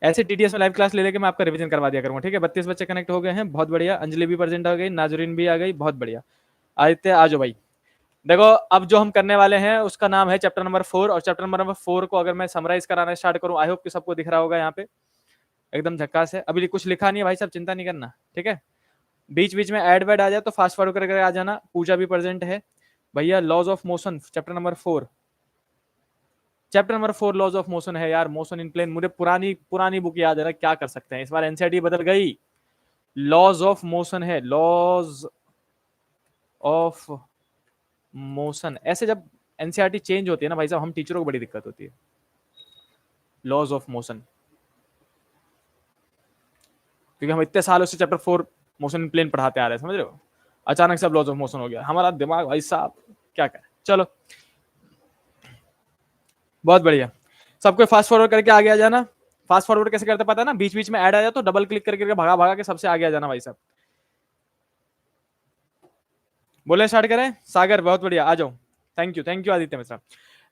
ऐसे टीटीएस में live class ले लेके मैं आपका रिवीजन करवा दिया करूंगा, ठीक है। 32 बच्चे कनेक्ट हो गए हैं, बहुत बढ़िया। अंजलि भी प्रेजेंट आ गई, नाजरीन भी आ गई, बहुत बढ़िया। आदित्य आ जाओ भाई। देखो अब जो हम करने वाले हैं उसका नाम है चैप्टर नंबर 4, और चैप्टर नंबर 4 को अगर मैं समराइज कराना स्टार्ट करूं, आई होप कि सबको दिख रहा होगा यहाँ पे, एकदम झक्कास है। अभी कुछ लिखा नहीं है भाई साहब, चिंता नहीं करना, ठीक है। बीच बीच में एड वेड आ जाए तो फास्ट फॉरवर्ड करके आ जाना। पूजा भी प्रेजेंट है भैया। Laws of motion chapter number 4, chapter number 4 laws of motion है यार। मोशन इन प्लेन, मुझे पुरानी पुरानी बुक याद है ना, क्या कर सकते हैं, इस बार एनसीईआरटी बदल गई। लॉज ऑफ मोशन है, लॉज ऑफ मोशन। ऐसे जब एनसीईआरटी चेंज होती है ना भाई साहब, हम टीचरों को बड़ी दिक्कत होती है। लॉज ऑफ मोशन, क्योंकि हम इतने सालों से चैप्टर 4 मोशन इन प्लेन पढ़ाते आ रहे हैं, समझ रहे हो। अचानक से अब लॉज ऑफ मोशन हो गया, हमारा दिमाग भाई साहब क्या करें। चलो बहुत बढ़िया, सबको फास्ट फॉरवर्ड करके आगे आ जाना। फास्ट फॉरवर्ड कैसे करते पता है ना, बीच बीच में ऐड आ जाए तो डबल क्लिक करके भागा भागा के सबसे आगे आ जाना भाई साहब। बोले स्टार्ट करें। सागर बहुत बढ़िया, आ जाओ। Thank you Aditya Mishra.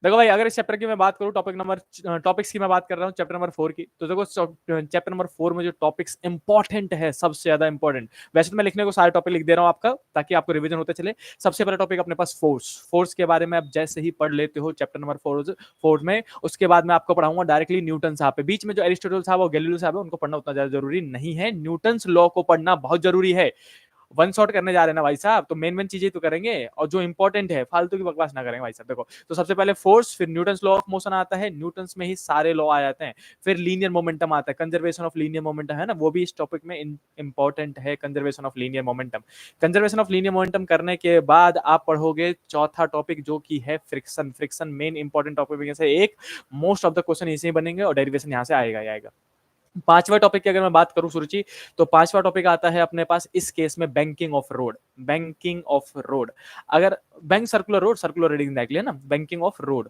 देखो भाई, अगर इस चैप्टर की मैं बात करूं, टॉपिक्स की मैं बात कर रहा हूं चैप्टर नंबर 4 की, तो देखो चैप्टर नंबर 4 में जो टॉपिक्स इंपॉर्टेंट है, सबसे ज्यादा इंपॉर्टेंट, वैसे तो मैं लिखने को सारे टॉपिक लिख दे रहा हूं आपका, ताकि आपको रिवीजन होते चले। सबसे पहला टॉपिक अपने पास फोर्स के बारे में आप जैसे ही पढ़ लेते हो चैप्टर नंबर 4 में, उसके बाद मैं आपको पढ़ाऊंगा डायरेक्टली न्यूटन साहब पे। बीच में जो एरिस्टोटल साहब और गैलीलियो साहब है उनको पढ़ना उतना ज्यादा जरूरी नहीं है, न्यूटन लॉ को पढ़ना बहुत जरूरी है। वन शॉट करने जा रहे हैं ना भाई साहब, तो मेन चीजें तो करेंगे, और जो इंपॉर्टेंट है फालतू की बकवास ना करेंगे भाई साहब। देखो तो सबसे पहले फोर्स, फिर न्यूटन लॉ ऑफ मोशन आता है, न्यूटन में ही सारे लॉ आ जाते हैं। फिर लीनियर मोमेंटम आता है, कंजर्वेशन ऑफ लीनियर मोमेंटम है ना, वो भी इस टॉपिक में इंपॉर्टेंट है, conservation of linear momentum. Conservation of linear momentum करने के बाद आप पढ़ोगे चौथा टॉपिक जो कि है friction. Friction main important topic में से एक, मोस्ट ऑफ द क्वेश्चन इसी बनेंगे और डेरिवेशन यहाँ से आएगा ही आएगा। पांचवा टॉपिक की अगर मैं बात करूं सुरुचि, तो पांचवा टॉपिक आता है अपने पास इस केस में banking of road. Banking of road, अगर bank circular road, circular reading exactly है ना, बैंकिंग ऑफ रोड।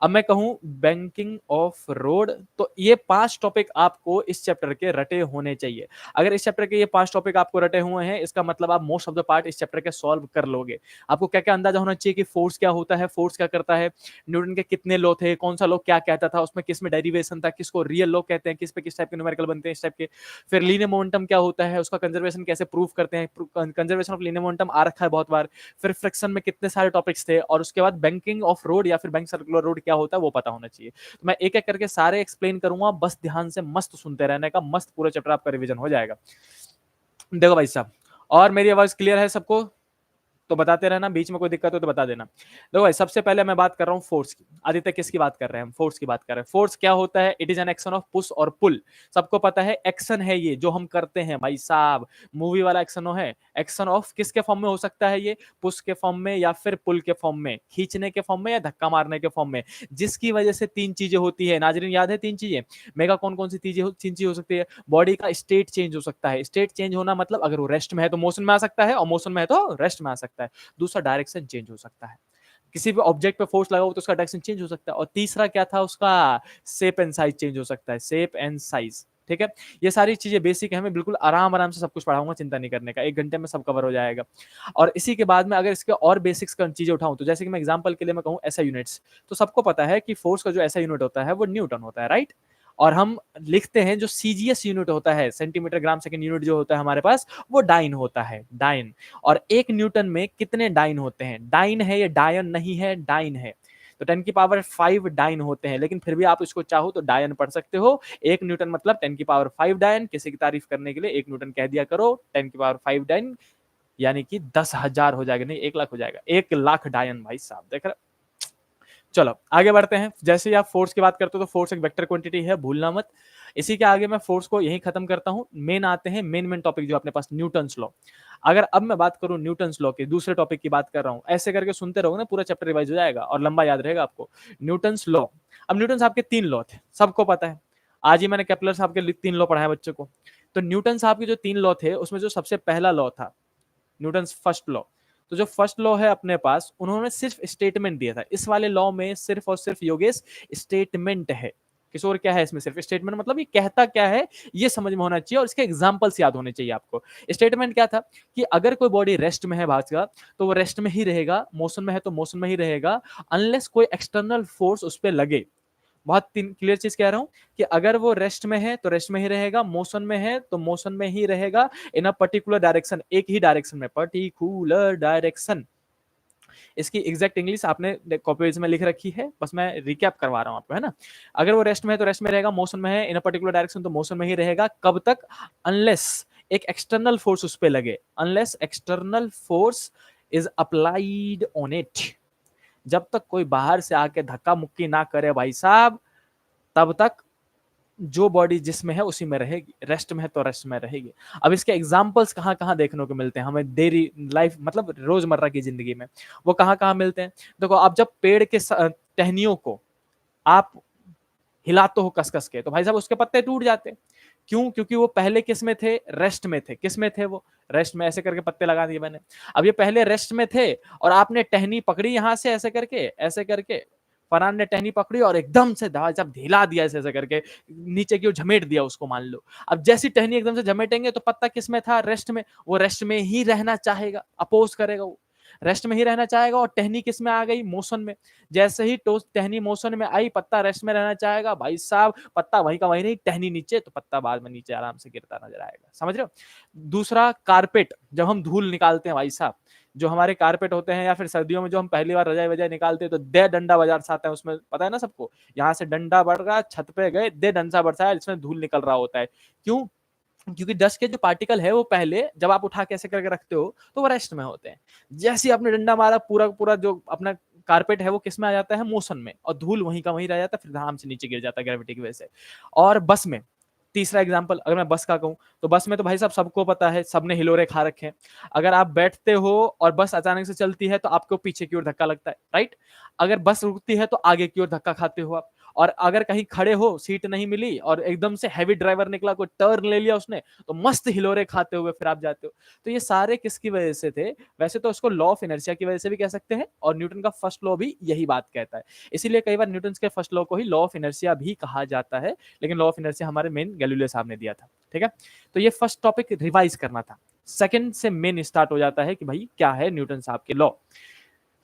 अब मैं कहूं बैंकिंग ऑफ रोड, तो ये 5 टॉपिक आपको इस चैप्टर के रटे होने चाहिए। अगर इस चैप्टर के ये 5 टॉपिक आपको रटे हुए हैं, इसका मतलब आप मोस्ट ऑफ द पार्ट इस चैप्टर के सॉल्व कर लोगे। आपको क्या क्या अंदाजा होना चाहिए कि फोर्स क्या होता है, फोर्स क्या करता है, न्यूटन के कितने लॉ थे, कौन सा लॉ क्या कहता था, उसमें किस में डेरिवेशन था, किसको रियल लॉ कहते हैं, किस पे किस टाइप के न्यूमेरिकल बनते हैं, इस टाइप के। फिर लीनियर मोमेंटम क्या होता है, उसका कंजर्वेशन कैसे प्रूव करते हैं, कंजर्वेशन ऑफ लीनियर मोमेंटम आ रखा है बहुत बार। फिर फ्रिक्शन में कितने सारे टॉपिक्स थे, और उसके बाद बैंकिंग ऑफ रोड या फिर बैंक सर्कुलर रोड क्या होता है वो पता होना चाहिए। तो मैं एक एक करके सारे एक्सप्लेन करूंगा, बस ध्यान से मस्त सुनते रहने का, मस्त पूरा चैप्टर आपका रिवीजन हो जाएगा। देखो भाई साहब, और मेरी आवाज क्लियर है सबको, तो बताते रहना, बीच में कोई दिक्कत हो तो बता देना। देखो भाई, सबसे पहले मैं बात कर रहा हूँ फोर्स की। आदित्य किसकी बात कर रहे हैं हम, फोर्स की बात कर रहे हैं। फोर्स क्या होता है, it is an action of push और पुल। सबको पता है एक्शन है ये जो हम करते हैं भाई साहब, मूवी वाला एक्शन है। एक्शन ऑफ किसके फॉर्म में हो सकता है ये, पुश के फॉर्म में, या फिर पुल के फॉर्म में, खींचने के फॉर्म में, या धक्का मारने के फॉर्म में, जिसकी वजह से 3 चीजें होती है। नाजरीन याद है 3 चीजें, मेगा कौन कौन सी चीजें हो सकती है। बॉडी का स्टेट चेंज हो सकता है, स्टेट चेंज होना मतलब अगर वो रेस्ट में है तो मोशन में आ सकता है, और मोशन में है तो रेस्ट में आ सकता है। दूसरा डायरेक्शन चेंज हो सकता है, किसी भी ऑब्जेक्ट पे फोर्स लगा हो तो उसका डायरेक्शन चेंज हो सकता है। और तीसरा क्या था उसका, शेप एंड साइज चेंज हो सकता है, शेप एंड साइज। ठीक है, ये सारी चीजें बेसिक है, मैं बिल्कुल आराम आराम से सब कुछ पढ़ाऊंगा, चिंता नहीं करने का, 1 घंटे में सब कवर हो जाएगा। और इसी के बाद में अगर इसके और बेसिक्स का चीजें उठाऊं, तो जैसे कि मैं एग्जांपल के लिए मैं कहूं ऐसा यूनिट्स, तो सबको पता है कि फोर्स का जो ऐसा यूनिट होता है वो न्यूटन होता है, राइट। और हम लिखते हैं जो सीजीएस यूनिट होता है, सेंटीमीटर ग्राम सेकंड यूनिट जो होता है हमारे पास, वो डाइन होता है, डाइन। और 1 न्यूटन में कितने डाइन होते हैं, डाइन है ये, डायन नहीं है, डाइन है। तो 10⁵ डाइन होते हैं, लेकिन फिर भी आप इसको चाहो तो डायन पढ़ सकते हो। 1 न्यूटन मतलब 10⁵ डायन, किसी की तारीफ करने के लिए 1 न्यूटन कह दिया करो, 10⁵ डायन यानी कि 10,000 हो जाएगा, नहीं 1 लाख हो जाएगा, 1 लाख डायन भाई साहब, देख रहे। चलो आगे बढ़ते हैं। जैसे ही आप फोर्स की बात करते हो तो फोर्स एक वेक्टर क्वांटिटी है, भूलना मत। इसी के आगे मैं फोर्स को यहीं खत्म करता हूं। मेन आते हैं मेन टॉपिक जो अपने पास, न्यूटन्स लॉ। अगर अब मैं बात करूं न्यूटन्स लॉ के दूसरे टॉपिक की बात कर रहा हूं, ऐसे करके सुनते रहोगे ना, पूरा चैप्टर रिवाइज हो जाएगा और लंबा याद रहेगा आपको। न्यूटन्स लॉ, अब न्यूटन साहब के 3 लॉ थे, सबको पता है। आज ही मैंने केपलर साहब के 3 लॉ पढ़ाए बच्चों को। तो न्यूटन साहब के जो 3 लॉ थे, उसमें जो सबसे पहला लॉ था न्यूटन फर्स्ट लॉ, तो जो फर्स्ट लॉ है अपने पास, उन्होंने सिर्फ स्टेटमेंट दिया था। इस वाले लॉ में सिर्फ और सिर्फ योगेश स्टेटमेंट है, किशोर क्या है इसमें, सिर्फ स्टेटमेंट, मतलब ये कहता क्या है ये समझ में होना चाहिए, और इसके एग्जांपल्स याद होने चाहिए आपको। स्टेटमेंट क्या था कि अगर कोई बॉडी रेस्ट में है भाग का, तो वो रेस्ट में ही रहेगा, मोशन में है तो मोशन में ही रहेगा, अनलेस कोई एक्सटर्नल फोर्स उस पर लगे। बहुत क्लियर चीज कह रहा हूं कि अगर वो रेस्ट में है तो रेस्ट में ही रहेगा, मोशन में है तो मोशन में ही रहेगा, इन अ पर्टिकुलर डायरेक्शन, एक ही डायरेक्शन में, पर्टिकुलर डायरेक्शन। इसकी एग्जैक्ट इंग्लिश आपने कॉपीज में लिख रखी है, बस मैं रिकैप करवा रहा हूं आपको, है ना। अगर वो रेस्ट में है तो रेस्ट में रहेगा, मोशन में है इन अ पर्टिकुलर डायरेक्शन तो मोशन में ही रहेगा। कब तक? अनलेस एक एक्सटर्नल फोर्स उस पर लगे, unless external force is applied on it. जब तक कोई बाहर से आके धक्का मुक्की ना करे भाई साहब, तब तक जो बॉडी जिसमें है उसी में रहेगी, रेस्ट में है तो रेस्ट में रहेगी। अब इसके एग्जांपल्स कहाँ कहाँ देखने को मिलते हैं हमें डेली लाइफ, मतलब रोजमर्रा की जिंदगी में, वो कहाँ कहाँ मिलते हैं? देखो, आप जब पेड़ के टहनियों को आप हिलाते हो कस कस के, तो भाई साहब उसके पत्ते टूट जाते हैं। क्यों? क्योंकि वो पहले किस में थे? रेस्ट में थे। किस में थे वो? रेस्ट में। ऐसे करके पत्ते लगा दिए मैंने। अब ये पहले रेस्ट में थे और आपने टहनी पकड़ी यहां से ऐसे करके फरहान ने टहनी पकड़ी और एकदम से जब हिला दिया ऐसे ऐसे करके, नीचे की ओर झमेट दिया उसको, मान लो। अब जैसी टहनी एकदम से झमेटेंगे तो पत्ता किस में था? रेस्ट में। वो रेस्ट में ही रहना चाहेगा, अपोज करेगा वो, रेस्ट में ही रहना चाहेगा। और टहनी किस में आ गई? मोशन में। जैसे ही टहनी मोशन में आई, पत्ता रेस्ट में रहना चाहेगा, भाई साहब पत्ता वहीं का वहीं नहीं, टहनी नीचे, तो पत्ता बाद में नीचे आराम से गिरता नजर आएगा। समझ रहे हो? दूसरा, कारपेट, जब हम धूल निकालते हैं भाई साहब, जो हमारे कारपेट होते हैं, या फिर सर्दियों में जो हम पहली बार रजाई वजाई निकालते हैं, तो दे डंडा बरसाता है उसमें, पता है ना सबको। यहाँ से डंडा बढ़ रहा, छत पे गए, दे डंडा बरसाया, जिसमें धूल निकल रहा होता है। क्यों? क्योंकि डस्ट के जो पार्टिकल है वो पहले जब आप उठा के ऐसे करके रखते हो तो वो रेस्ट में होते हैं। जैसे ही आपने डंडा मारा, पूरा पूरा जो अपना कारपेट है वो किस में आ जाता है? मोशन में। और धूल वहीं का वहीं रह जाता है, फिर आराम से नीचे गिर जाता है ग्रेविटी की वजह से। और बस में, तीसरा एग्जाम्पल अगर मैं बस का कहूं, तो बस में तो भाई साहब सबको पता है, सबने हिलोरे खा रखे हैं। अगर आप बैठते हो और बस अचानक से चलती है तो आपको पीछे की ओर धक्का लगता है, राइट। अगर बस रुकती है तो आगे की ओर धक्का खाते हो आप। और अगर कहीं खड़े हो, सीट नहीं मिली और एकदम से हैवी ड्राइवर निकला, कोई टर्न ले लिया उसने, तो मस्त हिलोरे खाते हुए फिर आप जाते हो। तो ये सारे किसकी वजह से थे? वैसे तो उसको लॉ ऑफ इनर्शिया की वजह से भी कह सकते हैं, और न्यूटन का फर्स्ट लॉ भी यही बात कहता है। इसीलिए कई बार न्यूटन के फर्स्ट लॉ को ही लॉ ऑफ इनर्शिया भी कहा जाता है, लेकिन लॉ ऑफ इनर्शिया हमारे मेन गैलीलियो साहब ने दिया था। ठीक है, तो ये फर्स्ट टॉपिक रिवाइज करना था। सेकंड से मेन स्टार्ट हो जाता है कि भाई क्या है न्यूटन साहब के लॉ।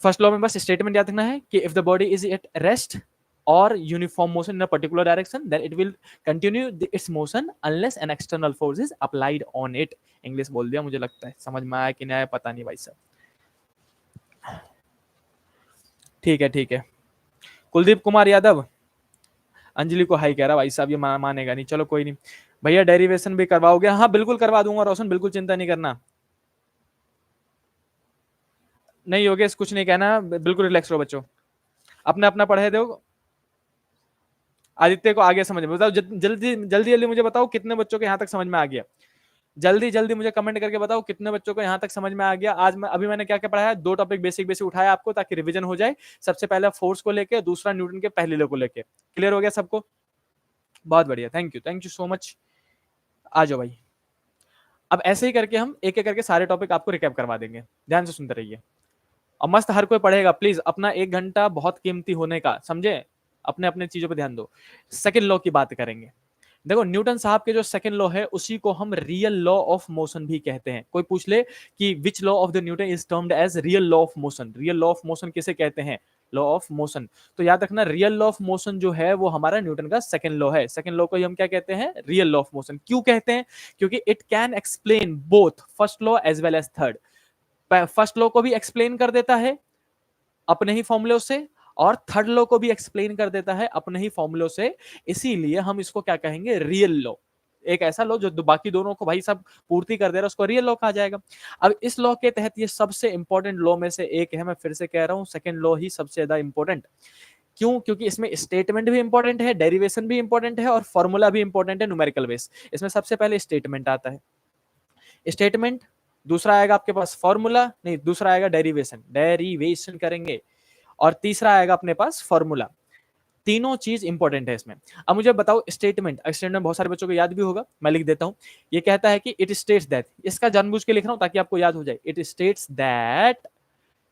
फर्स्ट लॉ में बस स्टेटमेंट याद रखना है कि if the body is at rest or uniform motion in a particular direction, then it will continue its motion unless an external force is applied on it. English बोल दिया, मुझे लगता है समझ में आया कि नहीं आया पता नहीं भाई साहब। ठीक है ठीक है। कुलदीप कुमार यादव अंजलि को हाई कह रहा भाई साहब, ये मानेगा नहीं, चलो कोई नहीं। भैया डेरिवेशन भी करवाओगे? हाँ बिल्कुल करवा दूंगा रोशन, बिल्कुल चिंता नहीं करना। नहीं योगेश कुछ नहीं कहना, बिल्कुल रिलैक्स रहो बच्चों, अपना अपना पढ़े दो। आदित्य को आगे समझ में बताओ, जल्दी जल्दी जल्दी मुझे बताओ कितने बच्चों को यहाँ तक समझ में आ गया। जल्दी जल्दी मुझे कमेंट करके बताओ कितने बच्चों को यहाँ तक समझ में आ गया। आज अभी मैंने क्या क्या पढ़ाया? दो टॉपिक बेसिक बेसिक उठाया आपको ताकि रिवीजन हो जाए। सबसे पहला फोर्स को लेके, दूसरा न्यूटन के पहले लॉ को लेके। क्लियर हो गया सबको? बहुत बढ़िया, थैंक यू सो मच। आ जाओ भाई। अब ऐसे ही करके हम एक एक करके सारे टॉपिक आपको रिकैप करवा देंगे, ध्यान से सुनते रहिए। और मस्त हर कोई पढ़ेगा, प्लीज अपना 1 घंटा बहुत कीमती होने का, समझे? अपने अपने चीजों पर ध्यान दो। सेकेंड लॉ की बात करेंगे। देखो न्यूटन साहब के जो सेकंड लॉ है उसी को हम रियल लॉ ऑफ मोशन भी कहते हैं। कोई पूछ ले कि which law of the Newton is termed as real law of motion, real law of motion किसे कहते हैं? Law of motion. तो याद रखना, रियल लॉ ऑफ मोशन जो है वो हमारा न्यूटन का सेकंड लॉ है। सेकंड लॉ को ही हम क्या कहते हैं? Real law of motion. क्यों कहते हैं? क्योंकि it can explain both first law as well as third. First law को भी एक्सप्लेन कर देता है अपने ही फॉर्मूले से, और थर्ड लॉ को भी एक्सप्लेन कर देता है अपने ही फॉर्मूलों से। इसीलिए हम इसको क्या कहेंगे? Real law. एक ऐसा लॉ जो बाकी दोनों को भाई सब पूर्ति कर दे रहा है, उसको रियल लॉ कहा जाएगा। अब इस लॉ के तहत ये सबसे इंपॉर्टेंट लॉ में से एक है, मैं फिर से कह रहा हूं, सेकंड लॉ ही सबसे ज्यादा इंपॉर्टेंट। क्यों? क्योंकि इसमें स्टेटमेंट भी इंपॉर्टेंट है, डेरिवेशन भी इंपॉर्टेंट है, और फॉर्मूला भी इंपॉर्टेंट है, न्यूमेरिकल बेस। इसमें सबसे पहले स्टेटमेंट आता है। स्टेटमेंट, दूसरा आएगा आपके पास फॉर्मूला, नहीं दूसरा आएगा डेरिवेशन, डेरिवेशन करेंगे, और तीसरा आएगा अपने पास फॉर्मूला। तीनों चीज इंपॉर्टेंट है इसमें। अब मुझे बताओ स्टेटमेंट, स्टेटमेंट बहुत सारे बच्चों को याद भी होगा, मैं लिख देता हूं। ये कहता है कि इट स्टेट्स दैट, इसका जानबूझ के लिख रहा हूं ताकि आपको याद हो जाए। इट स्टेट्स दैट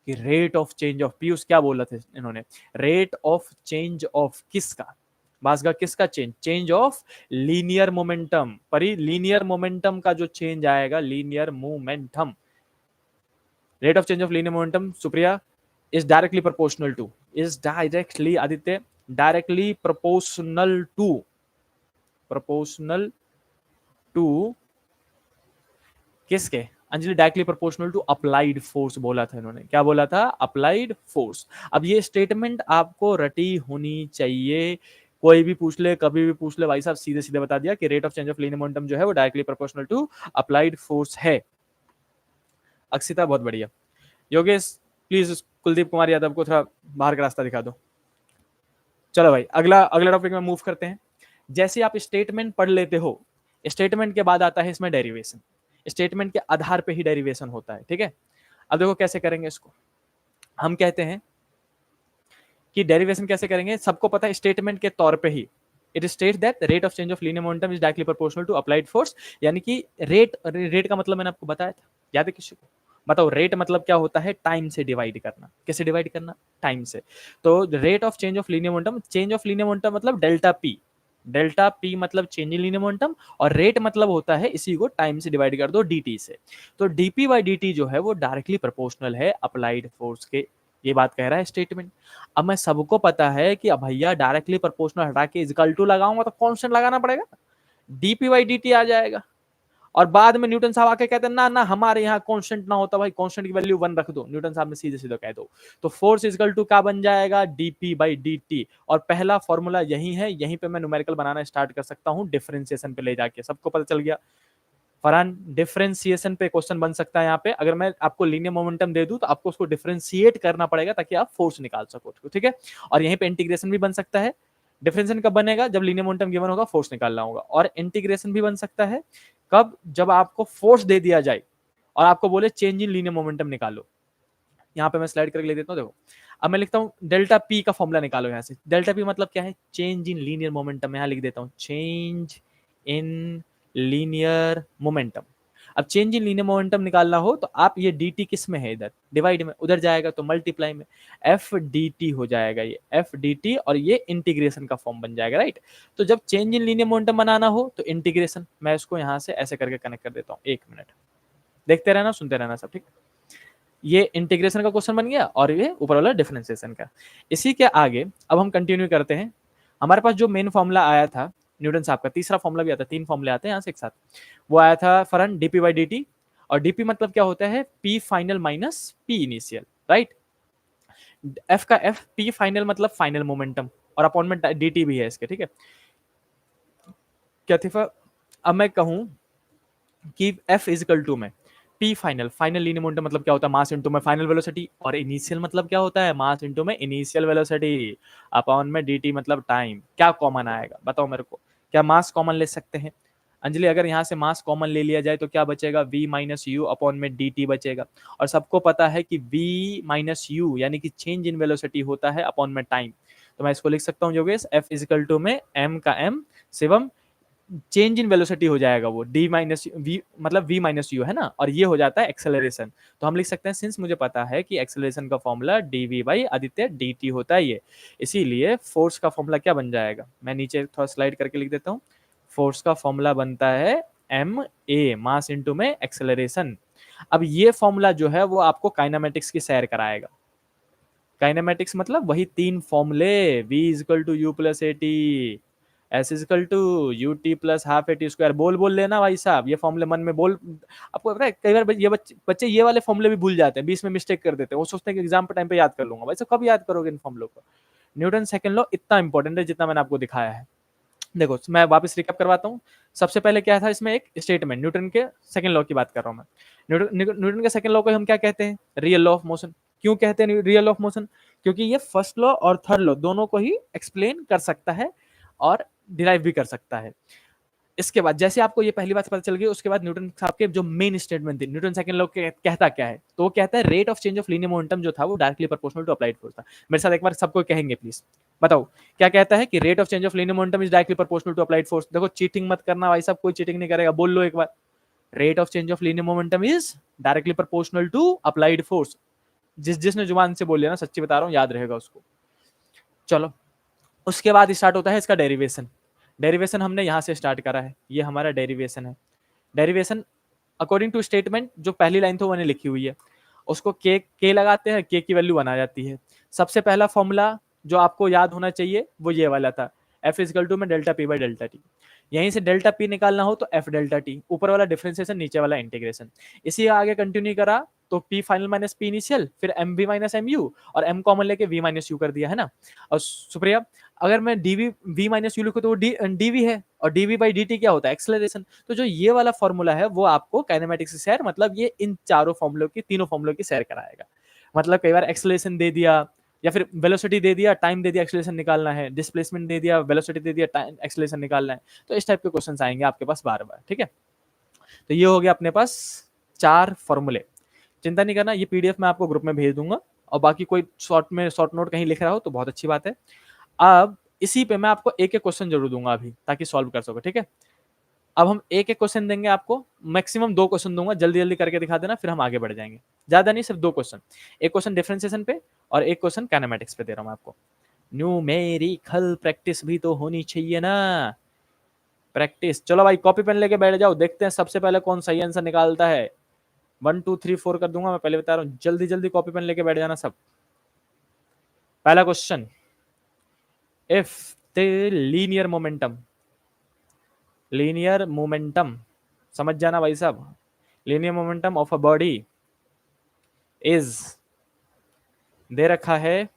कि rate of change of, Piyush क्या बोला था इन्होंने? रेट ऑफ चेंज ऑफ किसका? बासगा किसका change? Change of linear momentum. परी लीनियर मोमेंटम का जो चेंज आएगा, linear momentum, rate of change of linear momentum, Supriya, is directly proportional to, is directly, Aditya, directly proportional to किसके? Anjali, directly proportional to applied force बोला था इन्होंने। क्या बोला था? Applied force. अब ये स्टेटमेंट आपको रटी होनी चाहिए। कोई भी पूछ ले, कभी भी पूछ ले, भाई साहब सीधे सीधे बता दिया कि rate of change of linear momentum जो है वो directly proportional to applied force है। अक्षिता, बहुत बढ़िया। योगेश, प्लीज कुलदीप कुमार यादव को थोड़ा बाहर का रास्ता दिखा दो। चलो भाई, अगला टॉपिक में मूव करते हैं। जैसे आप स्टेटमेंट पढ़ लेते हो, स्टेटमेंट के बाद आता है इसमें डेरिवेशन। स्टेटमेंट के आधार पे ही डेरिवेशन होता है, ठीक है। अब देखो कैसे करेंगे इसको। हम कहते हैं कि डेरिवेशन कैसे करेंगे, सबको पता है स्टेटमेंट के तौर पे ही। It states that rate of change of linear momentum is directly proportional to applied force. यानी कि रेट का मतलब मैंने आपको बताया था, याद है किसी को? बताओ, रेट मतलब क्या होता है? टाइम से डिवाइड करना। कैसे डिवाइड करना? टाइम से। तो rate of change of linear momentum, change of linear momentum मतलब डेल्टा पी। डेल्टा पी मतलब चेंज इन लीनियर मोमेंटम, और रेट मतलब होता है इसी को टाइम से डिवाइड कर दो dt से। तो dp बाई dt जो है वो डायरेक्टली प्रोपोर्शनल है अप्लाइड फोर्स के। ये बात कह रहा है स्टेटमेंट। अब मैं सबको पता है कि अब भैया डायरेक्टली प्रोपोर्शनल हटा के इक्वल टू लगाऊंगा तो कांस्टेंट लगाना पड़ेगा, dp बाई dt आ जाएगा। और बाद में न्यूटन साहब आके कहते हैं ना ना हमारे यहाँ कांस्टेंट ना होता भाई, कांस्टेंट की वैल्यू 1 रख दो। न्यूटन साहब ने सीधे सीधे कह दो। तो फोर्स इक्वल टू क्या बन जाएगा? dp by dt। और पहला फॉर्मूला यही है, यहीं पे मैं न्यूमेरिकल बनाना स्टार्ट कर सकता हूँ डिफरेंशिएशन पे ले जाके। सबको पता चल गया? फरहान, डिफरेंशिएशन पे क्वेश्चन बन सकता है यहाँ पे। अगर मैं आपको लीनियर मोमेंटम दे दूं तो आपको उसको डिफरेंशिएट करना पड़ेगा ताकि आप फोर्स निकाल सको, ठीक है। और यहीं पे इंटीग्रेशन भी बन सकता है। डिफरेंशिएशन कब बनेगा? जब लीनियर मोमेंटम गिवन होगा, फोर्स निकालना होगा। और इंटीग्रेशन भी बन सकता है कब? जब आपको फोर्स दे दिया जाए और आपको बोले चेंज इन लीनियर मोमेंटम निकालो। यहाँ पे मैं स्लाइड करके लिख देता हूँ, देखो। अब मैं लिखता हूँ डेल्टा पी का फॉर्मूला निकालो यहाँ से। डेल्टा पी मतलब क्या है? Change in linear momentum. यहाँ लिख देता हूँ चेंज इन लीनियर मोमेंटम। अब चेंज इन लीनियर मोमेंटम निकालना हो तो आप ये dt किस में है? इधर डिवाइड में, उधर जाएगा तो मल्टीप्लाई में। एफ dt हो जाएगा ये, एफ dt, और ये इंटीग्रेशन का फॉर्म बन जाएगा, राइट। तो जब चेंज इन लीनियर मोमेंटम बनाना हो तो इंटीग्रेशन, मैं इसको यहाँ से ऐसे करके कनेक्ट कर देता हूँ। 1 मिनट देखते रहना, सुनते रहना सब, ठीक। ये इंटीग्रेशन का क्वेश्चन बन गया और ये ऊपर वाला डिफरेंशिएशन का। इसी के आगे अब हम कंटिन्यू करते हैं। हमारे पास जो मेन फॉर्मूला आया था न्यूटन साहब का, तीसरा फॉर्मूला भी आता है, 3 फॉर्मूले आते हैं यहाँ से एक साथ। वो आया था फरन dp बाई dt। और dp मतलब क्या होता है? p final minus p initial, right. f का f, p फाइनल मतलब फाइनल मोमेंटम, और अपॉन में dt भी है इसके, ठीक है। क्या थी? अब मैं कहूं कि f इजिकल टू में p final, final linear momentum मतलब क्या होता है? मास इनटू में फाइनल वेलोसिटी। और इनिशियल मतलब क्या होता है? मास इनटू में इनिशियल वेलोसिटी, अपॉन में dt मतलब टाइम। क्या कॉमन आएगा बताओ मेरे को? क्या मास कॉमन ले सकते हैं? अंजलि, अगर यहाँ से मास कॉमन ले लिया जाए तो क्या बचेगा? v माइनस यू अपॉन में dt बचेगा। और सबको पता है कि v माइनस यू यानी कि चेंज इन वेलोसिटी होता है अपॉन में टाइम। तो मैं इसको लिख सकता हूँ योगेश, f इजिकल टू में m का m, Shivam change in velocity हो जाएगा वो d माइनस वी, मतलब v माइनस यू है ना, और ये हो जाता है एक्सेलरेशन। तो हम लिख सकते हैं, सिंस मुझे पता है कि एक्सेलरेशन का formula dv by Aditya dt होता है ये, इसीलिए फोर्स का फॉर्मूला क्या बन जाएगा? मैं नीचे थोड़ा स्लाइड करके लिख देता हूँ। फोर्स का फॉर्मूला बनता है एम ए, मास इनटू में एक्सेलरेशन। अब ये फॉर्मूला जो है वो आपको काइनेमेटिक्स की सैर कराएगा। काइनेमेटिक्स मतलब वही 3 फॉर्मूले, v equal to u plus a t, s equal to u t plus half a t square. बोल लेना भाई साहब, ये फॉर्मूले मन में बोल। आपको पता है कई बार ये बच्चे ये वाले फॉर्मूले भी भूल जाते हैं, बीच में मिस्टेक कर देते हैं। वो सोचते हैं कि एग्जाम पे टाइम पे याद कर लूंगा। भाई साहब कब याद करोगे इन फॉर्मूलों को? न्यूटन सेकंड लॉ इतना इंपॉर्टेंट है जितना मैंने आपको दिखाया है। देखो मैं वापस रिकैप करवाता हूँ। सबसे पहले क्या था इसमें? एक स्टेटमेंट, न्यूटन के सेकंड लॉ की बात कर रहा हूँ मैं। न्यूटन के सेकंड लॉ को हम क्या कहते हैं? Real law of motion. क्यों कहते हैं रियल लॉ ऑफ मोशन? क्योंकि ये फर्स्ट लॉ और थर्ड लॉ दोनों को ही एक्सप्लेन कर सकता है और डिराइव भी कर सकता है। इसके बाद जैसे आपको ये पहली बात पता चल गई, उसके बाद न्यूटन साहब के जो मेन स्टेटमेंट थी, न्यूटन सेकंड लॉ कहता क्या है? तो वो कहता है rate of change of linear momentum जो था वो directly proportional to applied force था। मेरे साथ एक बार सबको कहेंगे प्लीज, बताओ क्या कहता है? कि rate of change of linear momentum is directly proportional to applied force. देखो चीटिंग मत करना भाई साहब, कोई चीटिंग नहीं करेगा, बोल लो एक बार। Rate of change of linear momentum is directly proportional to applied force. जिसने जुबान से बोल लिया ना, सच्ची बता रहा हूँ, याद रहेगा उसको। चलो उसके बाद स्टार्ट होता है इसका डेरिवेशन। डेरिवेशन हमने यहां से स्टार्ट करा है, ये हमारा डेरिवेशन है। डेरिवेशन अकॉर्डिंग टू स्टेटमेंट, जो पहली लाइन तो मैंने लिखी हुई है उसको के लगाते हैं, के की वैल्यू बना जाती है। सबसे पहला फॉर्मूला जो आपको याद होना चाहिए वो ये वाला था, एफ इजकल टू में delta P by delta T. यहीं से डेल्टा पी निकालना हो तो एफ डेल्टा टी, ऊपर वाला डिफरेंशिएशन, नीचे वाला इंटीग्रेशन। इसी आगे कंटिन्यू करा तो P final minus P initial, फिर M V minus M U, और एम कॉमन लेके वी माइनस यू कर दिया है ना। और सुप्रिया, अगर मैं डीवी वी माइनस यू लिखूं तो वो डीवी है, और डीवी बाई डी टी क्या होता है, एक्सेलरेशन। तो जो ये वाला फॉर्मूला है वो आपको काइनेमेटिक्स की सैर, मतलब ये इन चारों फॉर्मुलों की, तीनों फॉर्मुलों की सैर कराएगा। मतलब कई बार एक्सेलरेशन दे दिया, या फिर वेलोसिटी दे दिया, टाइम दे दिया, एक्सेलरेशन निकालना है, डिस्प्लेसमेंट दे दिया, वेलोसिटी दे दिया, टाइम एक्सेलरेशन निकालना है। तो इस टाइप के क्वेश्चन आएंगे आपके पास बार बार, ठीक है। तो ये हो गया अपने पास 4 फॉर्मूले। चिंता नहीं करना, ये पीडीएफ मैं आपको ग्रुप में भेज दूंगा, और बाकी कोई शॉर्ट नोट कहीं लिख रहा हो तो बहुत अच्छी बात है। अब इसी पे मैं आपको एक एक क्वेश्चन जरूर दूंगा अभी, ताकि सॉल्व कर सको, ठीक है। अब हम एक एक क्वेश्चन देंगे आपको, मैक्सिमम 2 क्वेश्चन दूंगा, जल्दी जल्दी करके दिखा देना, फिर हम आगे बढ़ जाएंगे। ज्यादा नहीं, सिर्फ 2 क्वेश्चन, एक क्वेश्चन डिफरेंशिएशन पे और एक क्वेश्चन काइनेमेटिक्स पे दे रहा हूं आपको। न्यूमेरिकल प्रैक्टिस भी तो होनी चाहिए ना, प्रैक्टिस। चलो भाई कॉपी पेन लेके बैठ जाओ, देखते हैं सबसे पहले कौन सही आंसर निकालता है। 1 2 3 4 कर दूंगा मैं, पहले बता रहा हूँ, जल्दी जल्दी कॉपी पेन लेके बैठ जाना सब। पहला question, if the linear momentum, समझ जाना भाई साहब, linear momentum of a body is, दे रखा है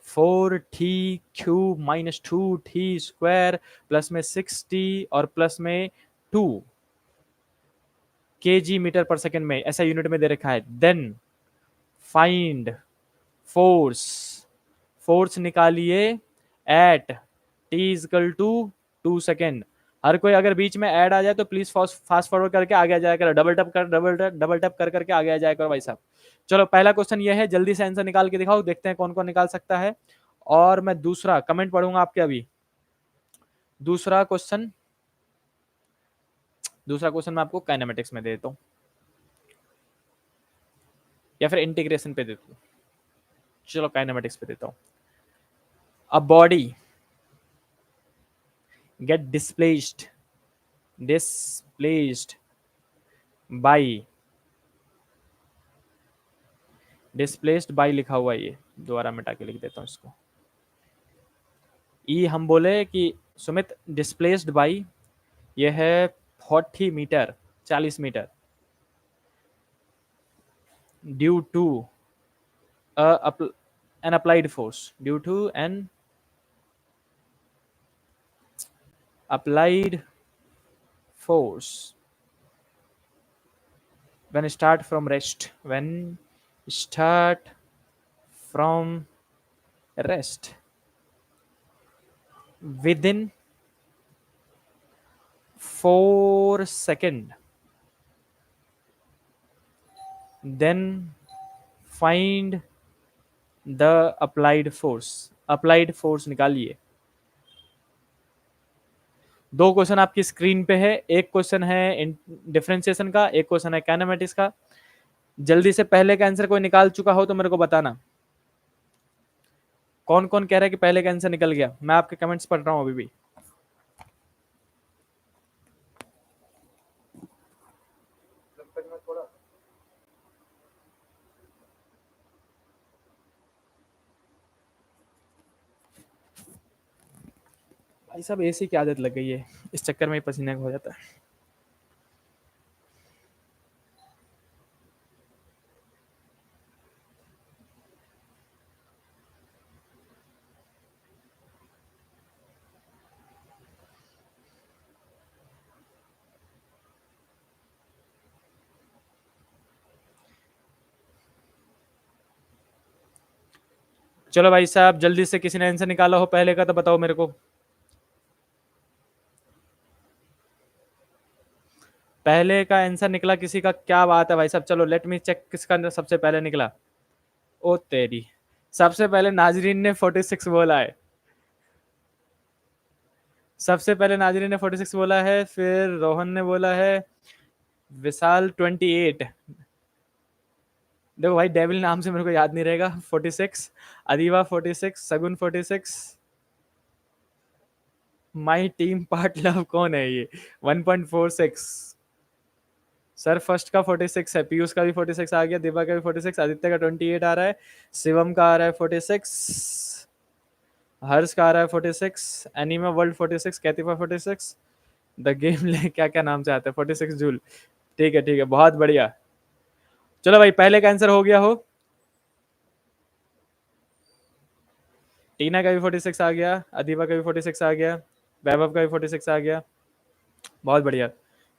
4t³ - 2t² प्लस में 6t और प्लस में 2 kg/s में, ऐसा यूनिट में दे रखा है। देन फाइंड फोर्स, फोर्स निकालिए एट t = 2 सेकेंड। हर कोई अगर बीच में ऐड आ जाए तो प्लीज फास्ट फॉरवर्ड करके आगे आ जाया करो, डबल टैप कर करके आगे आ जाया करो भाई साहब। चलो पहला क्वेश्चन ये है, जल्दी से आंसर निकाल के दिखाओ, देखते हैं कौन कौन निकाल सकता है। और मैं दूसरा कमेंट पढ़ूंगा आपके अभी। दूसरा क्वेश्चन मैं आपको काइनेमेटिक्स में दे देता हूं, या फिर इंटीग्रेशन पे देता हूं। चलो काइनेमेटिक्स पे देता हूं। A body get displaced by लिखा हुआ है, ये दोबारा मिटा के लिख देता हूं इसको। ई हम बोले कि सुमित डिस्प्लेस्ड बाई, ये है 40 metre, 40 metre, due to an applied force, due to an applied force when start from rest within 4 seconds, then find the applied force निकालिए। 2 क्वेश्चन आपकी स्क्रीन पे है, एक क्वेश्चन है डिफरेंशिएशन का, एक क्वेश्चन है काइनेमेटिक्स का। जल्दी से पहले का आंसर कोई निकाल चुका हो तो मेरे को बताना। कौन कौन कह रहा है कि पहले का आंसर निकल गया, मैं आपके कमेंट्स पढ़ रहा हूं अभी भी। भाई साहब एसी की आदत लग गई है, इस चक्कर में पसीने हो जाता है। चलो भाई साहब जल्दी से, किसी ने आंसर निकाला हो पहले का तो बताओ मेरे को। पहले का आंसर निकला किसी का, क्या बात है भाई साहब। चलो लेट मी चेक किसका सबसे पहले निकला। ओ तेरी, सबसे पहले नाजरीन ने 46 बोला है, सबसे पहले नाजरीन ने 46 बोला है, फिर रोहन ने बोला है, विशाल 28, देखो भाई डेविल नाम से मेरे को याद नहीं रहेगा, 46, अदीबा 46, सगुन 46, माई टीम पार्ट लव कौन है ये 1.46, सर फर्स्ट का 46 है, पीयूष का भी 46 आ गया, दिबा का भी 46, आदित्य का 28 आ रहा है, शिवम का आ रहा है 46, हर्ष का आ रहा है 46, एनिमा वर्ल्ड 46, कैतिफा 46, द गेम ले क्या क्या नाम से आता है 46 जूल। ठीक है बहुत बढ़िया। चलो भाई पहले का आंसर हो गया हो। टीना का भी 46 आ गया, अदीबा का भी 46 आ गया, वैभव का भी 46 आ गया, बहुत बढ़िया।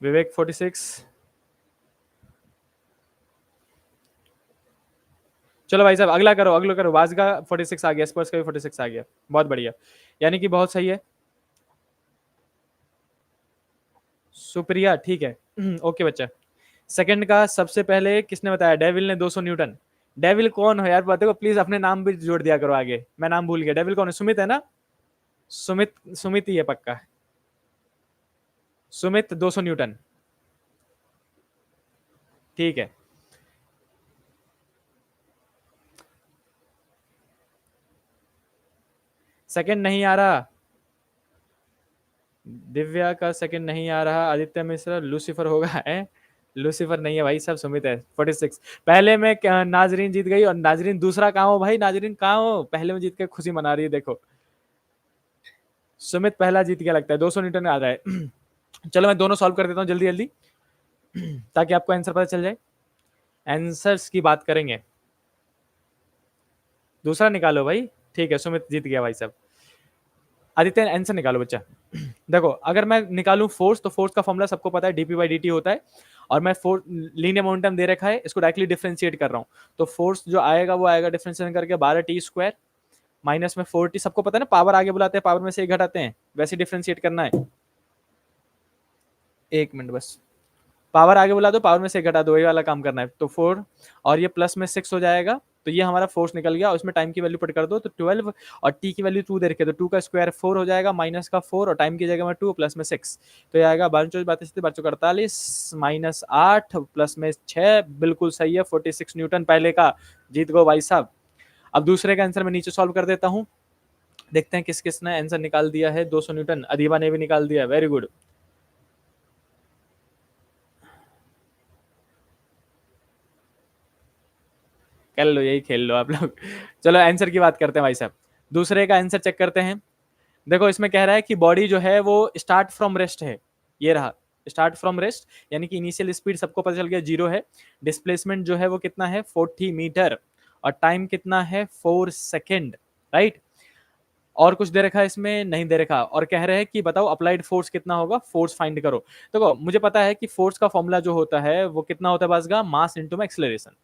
विवेक 46। चलो भाई साहब अगला करो, अगला करो। वाज का 46 आ गया, स्पर्श का भी 46 आ गया, बहुत बढ़िया, यानी कि बहुत सही है। सुप्रिया ठीक है। ओके बच्चा। सेकंड का सबसे पहले किसने बताया? डेविल ने 200 न्यूटन। डेविल कौन हो यार? देखो प्लीज अपने नाम भी जोड़ दिया करो आगे, मैं नाम भूल गया। डेविल कौन है? सुमित है ना? सुमित, सुमित ही है पक्का। सुमित 200 न्यूटन, ठीक है। सेकंड नहीं आ रहा, दिव्या का सेकंड नहीं आ रहा। आदित्य मिश्रा, लूसीफर होगा है? लूसीफर नहीं है भाई साहब, सुमित है 46। पहले में नाजरीन जीत गई, और नाजरीन दूसरा कहाँ हो भाई? नाजरीन कहाँ हो? पहले में जीत के खुशी मना रही है देखो। सुमित पहला जीत गया लगता है, 200 न्यूटन आ रहा है। चलो मैं दोनों सॉल्व कर देता हूँ जल्दी जल्दी, ताकि आपको आंसर पता चल जाए। आंसर्स की बात करेंगे, दूसरा निकालो भाई। ठीक है, सुमित जीत गया भाई साहब। आदित्य आंसर निकालो बच्चा। देखो अगर मैं निकालूं फोर्स, तो फोर्स का फॉर्मूला सबको पता है, डीपी बाई डी होता है। और मैं फोर्स लीनियर मोमेंटम दे रखा है, इसको डायरेक्टली डिफरेंशिएट कर रहा हूँ। तो फोर्स जो आएगा वो आएगा डिफरेंशिएट करके 12t² माइनस में 4t। सबको पता है ना, पावर आगे बुलाते हैं, पावर में से एक घटाते हैं, वैसे डिफरेंशिएट करना है। एक मिनट बस, पावर आगे बुला दो, पावर में से एक घटा दो, ये वाला काम करना है। तो 4 और ये प्लस में 6 हो जाएगा। तो ये हमारा फोर्स निकल गया, उसमें टाइम की वैल्यू पुट कर दो तो 12, और टी की वैल्यू 2 दे रखे, तो 2 का स्क्वायर 4 हो जाएगा, माइनस का 4 और टाइम की जगह में 2 प्लस में 6। तो ये आएगा 12×48 माइनस 8 प्लस में 6, बिल्कुल सही है 46 न्यूटन। पहले का जीत गो भाई साहब। अब दूसरे का आंसर मैं नीचे सॉल्व कर देता हूँ, देखते हैं किस किसने आंसर निकाल दिया है। 200 न्यूटन अदीबा ने भी निकाल दिया, वेरी गुड। कर लो, यही खेल लो आप लोग। चलो आंसर की बात करते हैं भाई साहब, दूसरे का आंसर चेक करते हैं। देखो इसमें कह रहा है कि बॉडी जो है वो स्टार्ट फ्रॉम रेस्ट है, ये रहा स्टार्ट फ्रॉम रेस्ट, यानी कि इनिशियल स्पीड सबको पता चल गया 0 है। डिस्प्लेसमेंट जो है वो कितना है 40 मीटर, और टाइम कितना है 4 सेकेंड, राइट। और कुछ दे रखा है इसमें? नहीं दे रखा। और कह रहे हैं कि बताओ अप्लाइड फोर्स कितना होगा, फोर्स फाइंड करो। देखो मुझे पता है कि फोर्स का फॉर्मूला जो होता है वो कितना होता है बाजगा, मास इंटू में एक्सेलरेशन।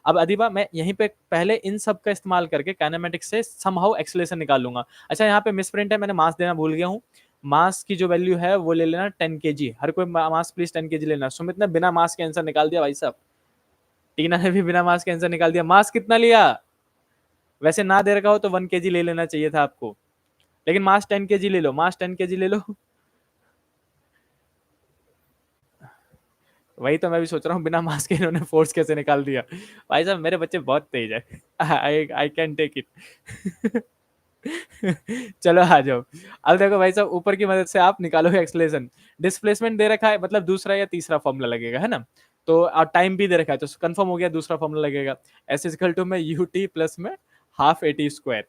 अब अदीबा मैं यहीं पे पहले इन सब का इस्तेमाल करके काइनेमेटिक्स से समहाउ एक्सेलरेशन निकाल लूंगा। अच्छा यहाँ पे मिस प्रिंट है, मैंने मास देना भूल गया हूँ। मास की जो वैल्यू है वो ले लेना 10 kg, हर कोई मास प्लीज 10 kg लेना। सुमित ने बिना मास के आंसर निकाल दिया भाई साहब, टीना ने भी बिना मास के आंसर निकाल दिया। मास कितना लिया? वैसे ना दे रखा हो तो 1 kg ले लेना चाहिए था आपको, लेकिन मास 10 kg ले लो, मास 10 kg ले लो। वही तो मैं भी सोच रहा हूँ, बिना मास के इन्होंने फोर्स कैसे निकाल दिया। भाई साहब मेरे बच्चे बहुत तेज है, आई आई कैन टेक इट। चलो आ जाओ। अब देखो भाई साहब, ऊपर की मदद से आप निकालोगे एक्सलेशन। डिस्प्लेसमेंट दे रखा है, मतलब दूसरा या तीसरा फॉर्मूला लगेगा, है ना। तो टाइम भी दे रखा है, तो कंफर्म हो गया दूसरा फॉर्मूला लगेगा। एस इजकल टू में यू टी प्लस में half a t square.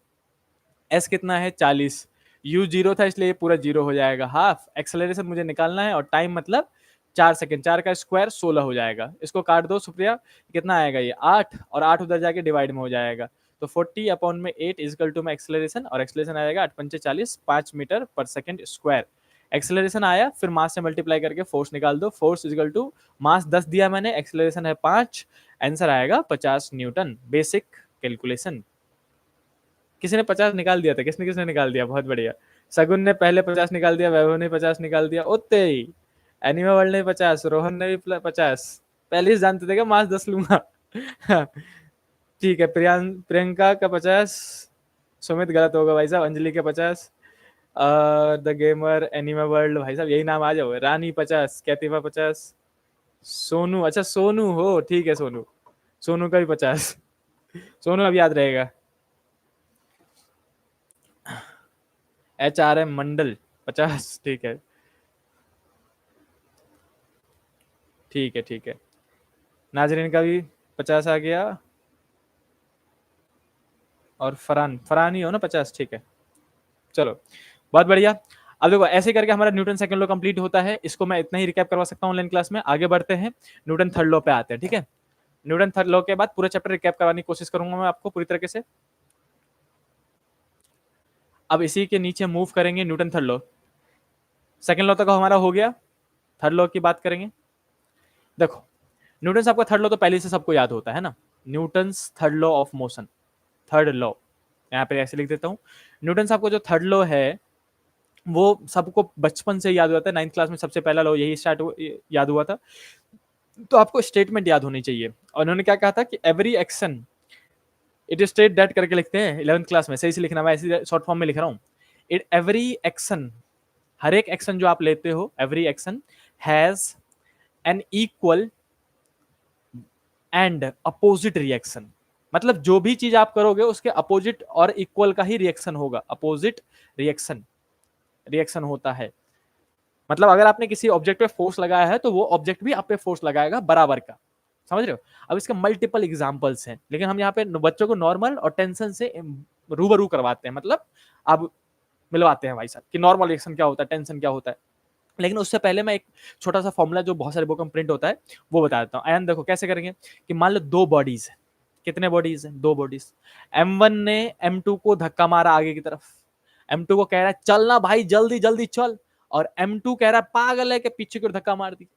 S कितना है 40, यू जीरो था इसलिए पूरा जीरो हो जाएगा, हाफ एक्सेलरेशन मुझे निकालना है, और टाइम मतलब 4 सेकंड, 4 का स्क्वायर 16 हो जाएगा। इसको काट दो सुप्रिया, कितना आएगा ये 8, और 8 उधर जाके डिवाइड में हो जाएगा। तो 40/8 इजकल टू में एक्सेलरेशन, और एक्सेलरेशन आएगा 8×5 = 40, 5 मीटर पर सेकंड स्क्वायर। एक्सेलरेशन आया, फिर मास से मल्टीप्लाई करके फोर्स निकाल दो। फोर्स इजकल टू मास 10 दिया मैंने, एक्सेलरेशन है 5, आंसर आएगा 50 न्यूटन। Basic calculation. किसी ने 50 निकाल दिया था, किसने किसने निकाल दिया? बहुत बढ़िया। सगुन ने पहले 50 निकाल दिया, वैभव ने 50 निकाल दिया, ओते ही एनिमे वर्ल्ड ने 50, रोहन ने भी 50। पहले ही जानते थे कि मार्क्स 10 लूंगा। ठीक है, प्रियंका का 50, सुमित गलत होगा भाई साहब, अंजलि के 50, द गेमर एनिमे वर्ल्ड भाई साहब यही नाम आ जाओ, रानी 50, कैतिफा 50, सोनू, अच्छा सोनू हो, ठीक है सोनू, सोनू का भी 50। सोनू अब याद रहेगा। HRM मंडल 50, ठीक है ठीक है ठीक है। नाजरीन का भी 50 आ गया, और फरहान, फरहान ही हो ना 50, ठीक है। चलो बहुत बढ़िया। अब देखो ऐसे करके हमारा न्यूटन सेकंड लॉ कंप्लीट होता है। इसको मैं इतना ही रिकैप करवा सकता हूँ ऑनलाइन क्लास में। आगे बढ़ते हैं, न्यूटन थर्ड लॉ पे आते हैं। ठीक है, न्यूटन थर्ड लॉ के बाद पूरा चैप्टर रिकैप करवाने की कोशिश करूंगा मैं आपको पूरी तरीके से। अब इसी के नीचे मूव करेंगे Newton third law. Second law तक हमारा हो गया, थर्ड लॉ की बात करेंगे। देखो न्यूटन आपका थर्ड लॉ तो पहले से सबको याद होता है ना, Newton third law of motion, third law. यहाँ पे ऐसे लिख देता हूँ, न्यूटन साहब को जो थर्ड लॉ है वो सबको बचपन से याद हुआ था। 9th क्लास में सबसे पहला लॉ यही याद हुआ था। तो आपको स्टेटमेंट याद होनी चाहिए। और उन्होंने क्या कहा था कि every action it is state that करके लिखते हैं 11th क्लास में, सही से लिखना, मैं ऐसी शॉर्ट फॉर्म में लिख रहा हूँ। इट एवरी एक्शन, हर एक एक्शन जो आप लेते हो, every action has an equal and opposite reaction. मतलब जो भी चीज आप करोगे उसके अपोजिट और इक्वल का ही रिएक्शन होगा। अपोजिट रिएक्शन, रिएक्शन होता है। मतलब अगर आपने किसी ऑब्जेक्ट पे फोर्स लगाया है तो वो ऑब्जेक्ट भी आप पे फोर्स लगाएगा बराबर का। समझ रहे हो? अब इसके मल्टीपल एग्जांपल्स हैं, लेकिन हम यहाँ पे बच्चों को नॉर्मल और टेंशन से रूबरू करवाते हैं। मतलब अब मिलवाते हैं भाई साहब कि नॉर्मल रिएक्शन क्या होता है, टेंशन क्या होता है। लेकिन उससे पहले मैं एक छोटा सा फॉर्मूला जो बहुत सारे बुक में प्रिंट होता है वो बता देता हूँ। एंड देखो कैसे करेंगे कि मान लो दो बॉडीज है। कितने बॉडीज है? दो बॉडीज। M1 ने M2 को धक्का मारा आगे की तरफ। M2 को कह रहा है चलना भाई, जल्दी जल्दी चल। और M2 कह रहा है पागल है कि पीछे की ओर धक्का मार दी।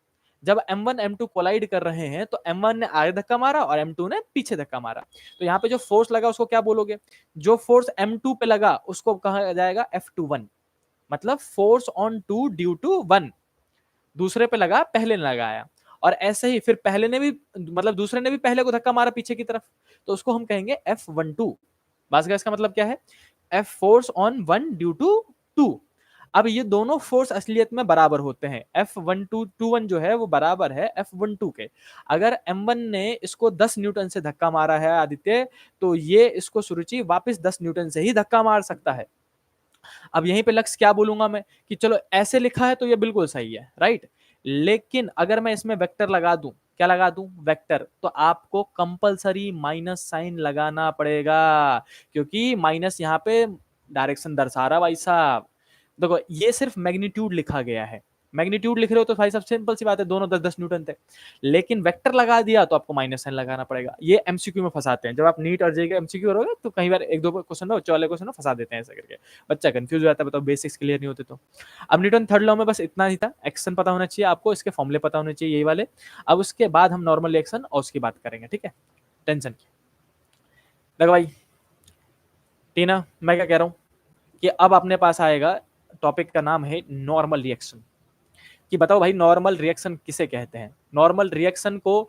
जब M1 M2 कोलाइड कर रहे हैं तो M1 ने आगे धक्का मारा और M2 ने पीछे धक्का मारा। तो यहाँ पे जो फोर्स लगा उसको क्या बोलोगे? जो फोर्स M2 पे लगा उसको कहा जाएगा F21। मतलब force on two due to one. दूसरे पे लगा, पहले ने लगाया। और ऐसे ही फिर पहले ने भी, मतलब दूसरे ने भी पहले को धक्का मारा पीछे की तरफ, तो उसको हम कहेंगे F12। बस इसका मतलब क्या है? F force on one due to two. अब ये दोनों फोर्स असलियत में बराबर होते हैं। F12 जो है वो बराबर है F12 के। अगर M1 ने इसको 10 न्यूटन से धक्का मारा है आदित्य, तो ये इसको सुरुचि वापस 10 न्यूटन से ही धक्का मार सकता है। अब यहीं पे लक्ष्य क्या बोलूंगा मैं कि चलो ऐसे लिखा है तो ये बिल्कुल सही है, राइट। लेकिन अगर मैं इसमें वेक्टर लगा दूं, क्या लगा दूं? वेक्टर, तो आपको कंपलसरी माइनस साइन लगाना पड़ेगा, क्योंकि माइनस यहाँ पे डायरेक्शन दर्शा रहा भाई साहब। देखो ये सिर्फ मैग्नीट्यूड लिखा गया है। मैग्नीट्यूड लिख रहे हो तो भाई साहब सिंपल सी बात है, दोनों 10-10 न्यूटन थे। लेकिन वेक्टर लगा दिया तो आपको माइनस साइन लगाना पड़ेगा। ये एमसीक्यू में फंसाते हैं। जब आप नीट और जेईई एमसीक्यू करोगे तो कई बार एक दो क्वेश्चन ना, बच्चों वाले क्वेश्चन ना फंसा देते हैं ऐसा करके। बच्चा कंफ्यूज हो जाता है, बताओ बेसिक्स क्लियर नहीं होते तो। अब न्यूटन थर्ड लॉ में बस इतना ही था। एक्शन पता होना चाहिए आपको, इसके फॉर्मूले पता होने चाहिए यही वाले। अब उसके बाद हम नॉर्मल रिएक्शन और उसकी बात करेंगे, ठीक है। टेंशन की देखो भाई टीना, मैं क्या कह रहा हूँ कि अब अपने पास आएगा टॉपिक का नाम है नॉर्मल रिएक्शन। कि बताओ भाई नॉर्मल रिएक्शन किसे कहते हैं? नॉर्मल रिएक्शन को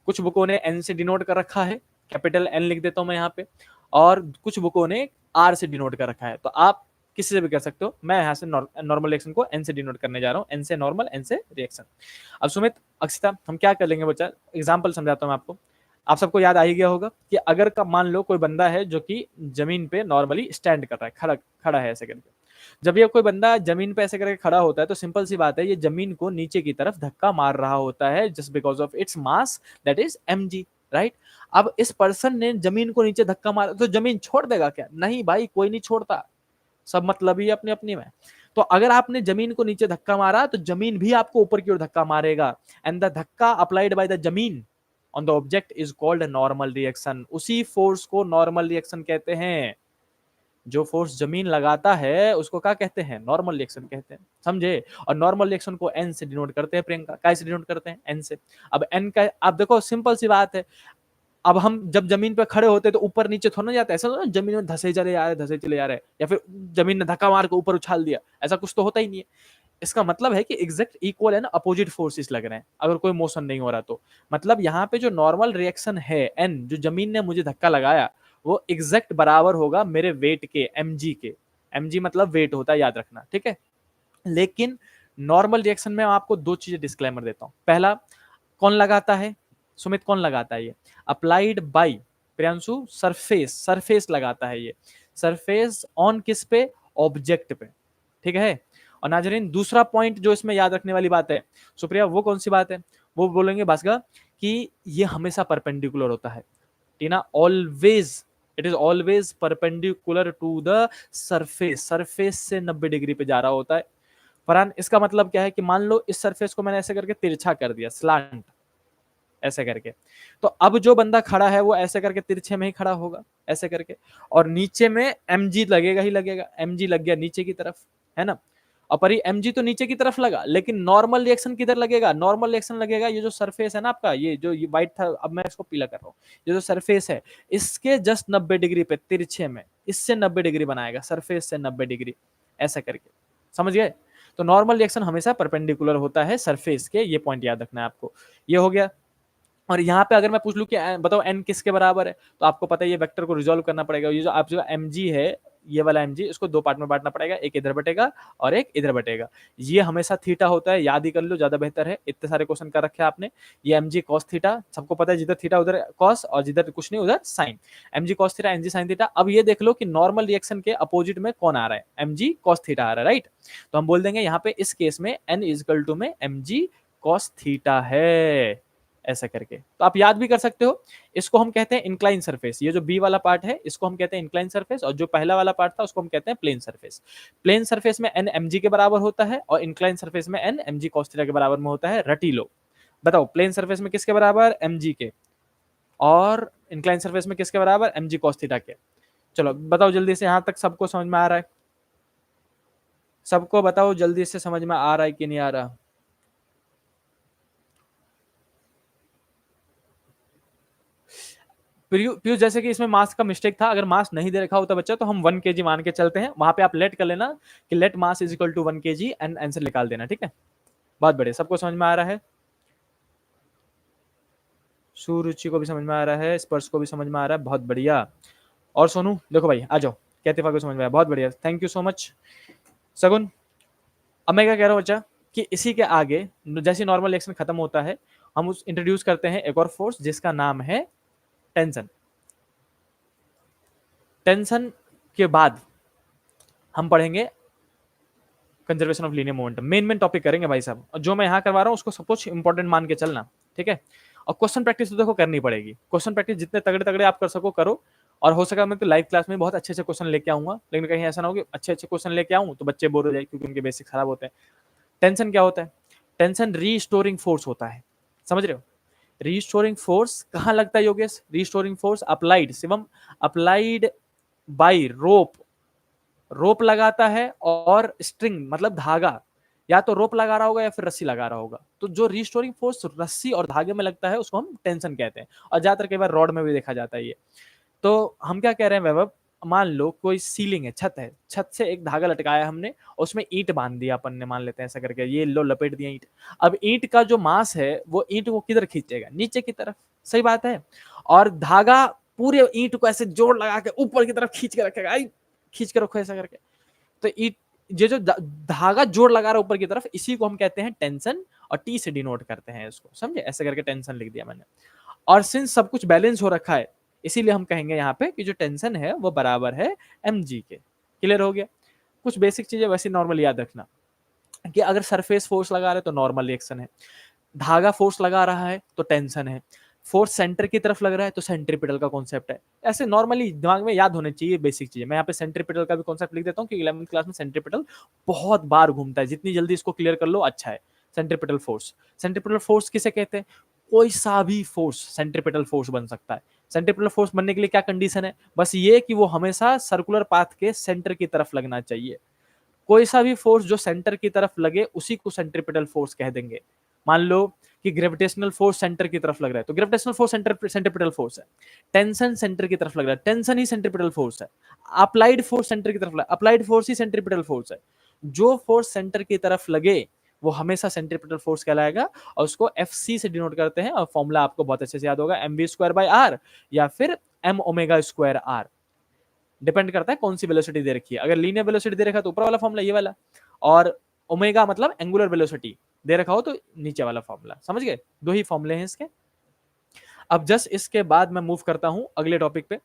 कुछ बुकों ने एन से डिनोट कर रखा है, कैपिटल एन लिख देता हूं मैं यहाँ पे, और कुछ बुकों ने आर से डिनोट कर रखा है। तो आप किसी से भी कर सकते हो। मैं यहाँ से नॉर्मल रिएक्शन को एन से डिनोट करने जा रहा हूँ। एन से नॉर्मल, एन से रिएक्शन। अब सुमित, अक्षिता, हम क्या कर लेंगे बच्चा, एग्जाम्पल समझाता हूँ मैं आपको। आप सबको याद आ ही गया होगा कि अगर का मान लो कोई बंदा है जो कि जमीन पे नॉर्मली स्टैंड कर रहा है, खड़ा खड़ा है ऐसे करके। जब ये कोई बंदा जमीन पे ऐसे करके खड़ा होता है तो सिंपल सी बात है, ये जमीन को नीचे की तरफ धक्का मार रहा होता है just because of its mass, that is mg, right. अब इस पर्सन ने जमीन को नीचे धक्का मारा तो जमीन छोड़ देगा क्या? नहीं भाई, कोई नहीं छोड़ता। सब मतलब ही अपने अपने में। तो अगर आपने जमीन को नीचे धक्का मारा तो जमीन भी आपको ऊपर की ओर धक्का मारेगा। एंड द धक्का अप्लाइड बाय द जमीन on the object is called normal reaction. उसी फोर्स को नॉर्मल रिएक्शन कहते हैं। जो फोर्स जमीन लगाता है उसको क्या कहते हैं? नॉर्मल रिएक्शन कहते हैं, समझे। और नॉर्मल रिएक्शन को एन से डिनोट करते हैं। प्रियंका, काय से डिनोट करते हैं? एन से। अब एन का आप देखो सिंपल सी बात है। अब हम जब जमीन पे खड़े होते हैं तो ऊपर नीचे थोड़ा ना जाता है, ऐसा ना जमीन में धसे चले जा रहे, धसे चले जा रहे, या फिर जमीन ने धक्का मार के ऊपर उछाल दिया, ऐसा कुछ तो होता ही नहीं है। इसका मतलब है कि exact equal and opposite forces लग रहे हैं अगर कोई मोशन नहीं हो रहा तो। मतलब यहाँ पे जो नॉर्मल रिएक्शन है एन, जो जमीन ने मुझे धक्का लगाया, वो एग्जैक्ट बराबर होगा मेरे वेट के, mg के। mg मतलब वेट होता है, याद रखना, ठीक है। लेकिन नॉर्मल रिएक्शन में आपको दो चीजें डिस्क्लेमर देता हूं। पहला, कौन लगाता है सुमित? कौन लगाता है ये? Applied by Priyanshu, surface, surface लगाता है ये। सरफेस ऑन किस पे? ऑब्जेक्ट पे, ठीक है। और नाजरीन दूसरा पॉइंट जो इसमें याद रखने वाली बात है सुप्रिया, वो कौन सी बात है? वो बोलेंगे भास्कर कि ये हमेशा परपेंडिकुलर होता है। Tina, always it is always perpendicular to the surface, surface से 90 डिग्री पे जा रहा होता है। फरहान, इसका मतलब क्या है कि मान लो इस सरफेस को मैंने ऐसे करके तिरछा कर दिया, स्लांट ऐसे करके, तो अब जो बंदा खड़ा है वो ऐसे करके तिरछे में ही खड़ा होगा ऐसे करके, और नीचे में mg लगेगा ही लगेगा, mg लग गया नीचे की तरफ, है ना। और पर mg तो नीचे की तरफ लगा, लेकिन नॉर्मल रिएक्शन किधर लगेगा, नॉर्मल रिएक्शन लगेगा ये जो सरफेस है ना आपका, ये जो ये व्हाइट था, अब मैं इसको पीला कर रहा हूँ, ये जो सरफेस है इसके जस्ट 90 डिग्री पे तिरछे में, इससे 90 डिग्री बनाएगा, सरफेस से 90 डिग्री ऐसा करके, समझ गए। तो नॉर्मल रिएक्शन हमेशा परपेंडिकुलर होता है सरफेस के, ये पॉइंट याद रखना है आपको। ये हो गया। और यहाँ पे अगर मैं पूछ लूं कि बताओ n किसके बराबर है, तो आपको पता है ये वेक्टर को रिजोल्व करना पड़ेगा। ये जो आप जो mg है, ये वाला mg, इसको दो पार्ट में बांटना पड़ेगा, एक इधर बटेगा और एक इधर बटेगा। ये हमेशा थीटा होता है, याद ही कर लो, ज्यादा बेहतर है, इतने सारे क्वेश्चन कर रखे हैं आपने। ये mg cos थीटा, सबको पता है, जिधर थीटा उधर cos और जिधर कुछ नहीं उधर sine, mg cos theta mg sin theta. अब ये देख लो कि नॉर्मल रिएक्शन के अपोजिट में कौन आ रहा है, mg cos थीटा आ रहा है, राइट। तो हम बोल देंगे यहाँ पे इस केस में n इजकल टू में mg cos थीटा है, ऐसा करके। तो आप याद भी कर सकते हो, इसको हम कहते हैं इंक्लाइन सरफेस, ये जो बी वाला पार्ट है इसको हम कहते हैं इंक्लाइन सरफेस, और जो पहला वाला पार्ट था उसको हम कहते हैं प्लेन सरफेस। प्लेन सरफेस में n mg के बराबर होता है और इंक्लाइन सरफेस में n mg cos थीटा के बराबर में होता है। रटी लो, बताओ प्लेन सरफेस में किसके बराबर, mg के, और इंक्लाइन सरफेस में किसके बराबर, mg cos थीटा के। चलो बताओ जल्दी से, यहां तक सबको समझ में आ रहा है, सबको बताओ जल्दी से, समझ में आ रहा है कि नहीं आ रहा। पीयूष, जैसे कि इसमें मास का मिस्टेक था, अगर मास नहीं दे रखा होता बच्चा तो हम 1 kg मान के चलते हैं, वहां पे आप लेट कर लेना कि let mass is equal to 1 kg and answer निकाल देना, ठीक है। बहुत बढ़िया, सबको समझ में आ रहा है, सुरुचि को भी समझ में आ रहा है, स्पर्श को भी समझ में आ रहा है, बहुत बढ़िया। और सोनू देखो भाई, आ जाओ, कहते को समझ में आया, बहुत बढ़िया, थैंक यू सो मच। सगुन, अब मैं क्या कह रहा हूँ बच्चा कि इसी के आगे जैसे नॉर्मल रिएक्शन खत्म होता है, हम उस इंट्रोड्यूस करते हैं एक और फोर्स जिसका नाम है टेंशन। टेंशन के बाद हम पढ़ेंगे conservation of linear momentum, main topic करेंगे भाई साहब। और जो मैं यहाँ करवा रहा हूँ उसको सब कुछ इंपॉर्टेंट मान के चलना, ठीक है। और क्वेश्चन प्रैक्टिस तो देखो करनी पड़ेगी, क्वेश्चन प्रैक्टिस जितने तगड़े तगड़े आप कर सको करो, और हो सका मैं तो लाइव क्लास में बहुत अच्छे अच्छे क्वेश्चन लेके आऊंगा, लेकिन कहीं ऐसा ना हो कि अच्छे अच्छे क्वेश्चन लेके आऊं तो बच्चे बोर हो जाए क्योंकि उनके बेसिक खराब होते हैं। टेंशन क्या होता है, टेंशन रीस्टोरिंग फोर्स होता है, समझ रहे हो। रीस्टोरिंग फोर्स कहाँ लगता है Yogesh, restoring force applied, Shivam applied by rope, rope लगाता है और स्ट्रिंग मतलब धागा, या तो रोप लगा रहा होगा या फिर रस्सी लगा रहा होगा, तो जो रिस्टोरिंग फोर्स रस्सी और धागे में लगता है उसको हम टेंशन कहते हैं, और ज्यादातर कई बार रॉड में भी देखा जाता है ये। तो हम क्या कह रहे हैं वैभव, मान लो कोई सीलिंग है, छत है, छत से एक धागा लटकाया हमने और उसमें ईंट बांध दिया अपन ने, मान लेते हैं ऐसा करके, ये लो लपेट दिया ईंट। अब ईंट का जो मास है वो ईंट को किधर खींचेगा, नीचे की तरफ, सही बात है। और धागा पूरे ईंट को ऐसे जोड़ लगा के ऊपर की तरफ खींच के रखेगा, आई खींच के रखो ऐसा करके। तो ये जो धागा जोड़ लगा रहा है ऊपर की तरफ, इसी को हम कहते हैं टेंशन, और टी से डिनोट करते हैं इसको, समझे, ऐसे करके टेंशन लिख दिया मैंने। और सिंस सब कुछ बैलेंस हो रखा है, इसीलिए हम कहेंगे यहाँ पे कि जो टेंशन है वो बराबर है mg के। क्लियर हो गया। कुछ बेसिक चीजें वैसे नॉर्मल याद रखना कि अगर सरफेस फोर्स लगा रहे तो नॉर्मल रिएक्शन है, धागा फोर्स लगा रहा है तो टेंशन है, फोर्स सेंटर की तरफ लग रहा है तो सेंट्रीपिटल का कॉन्सेप्ट है। ऐसे नॉर्मली दिमाग में याद होने चाहिए बेसिक चीजें। मैं यहाँ पे सेंट्रीपिटल का भी कॉन्सेप्ट लिख देता हूँ कि 11वीं क्लास में सेंट्रीपिटल बहुत बार घूमता है, जितनी जल्दी इसको क्लियर कर लो अच्छा है। सेंट्रीपिटल फोर्स, सेंट्रीपिटल फोर्स किसे कहते हैं, कोई सा भी फोर्स सेंट्रीपिटल फोर्स बन सकता है। सेंट्रीपिटल फोर्स बनने के लिए क्या कंडीशन है, बस ये कि वो हमेशा सर्कुलर पाथ के सेंटर की तरफ लगना चाहिए। कोई सा भी फोर्स जो सेंटर की तरफ लगे उसी को सेंट्रीपिटल फोर्स कह देंगे। मान लो कि ग्रेविटेशनल फोर्स सेंटर की तरफ लग रहा है तो ग्रेविटेशनल फोर्स सेंट्रीपिटल फोर्स है। टेंशन सेंटर की तरफ लग रहा है, टेंशन ही सेंट्रीपिटल फोर्स है। अप्लाइड फोर्स सेंटर की तरफ लगा, अप्लाइड फोर्स ही सेंट्रीपिटल फोर्स है। जो फोर्स सेंटर की तरफ लगे वो हमेशा सेंट्रीपिटल फोर्स कहलाएगा, और उसको FC से डिनोट करते हैं, और फॉर्मूला आपको बहुत अच्छे से याद होगा, mv²/r या फिर m⍵²r। डिपेंड करता है कौन सी वेलोसिटी दे रखी है। अगर लीनियर वेलोसिटी दे रखा है तो ऊपर वाला फॉर्मूला ये वाला, और ओमेगा मतलब एंगुलर वेलोसिटी दे रखा हो तो नीचे वाला फॉर्मूला, समझ गए। दो ही फॉर्मूले हैं इसके। अब जस्ट इसके बाद मैं मूव करता हूं अगले टॉपिक पे।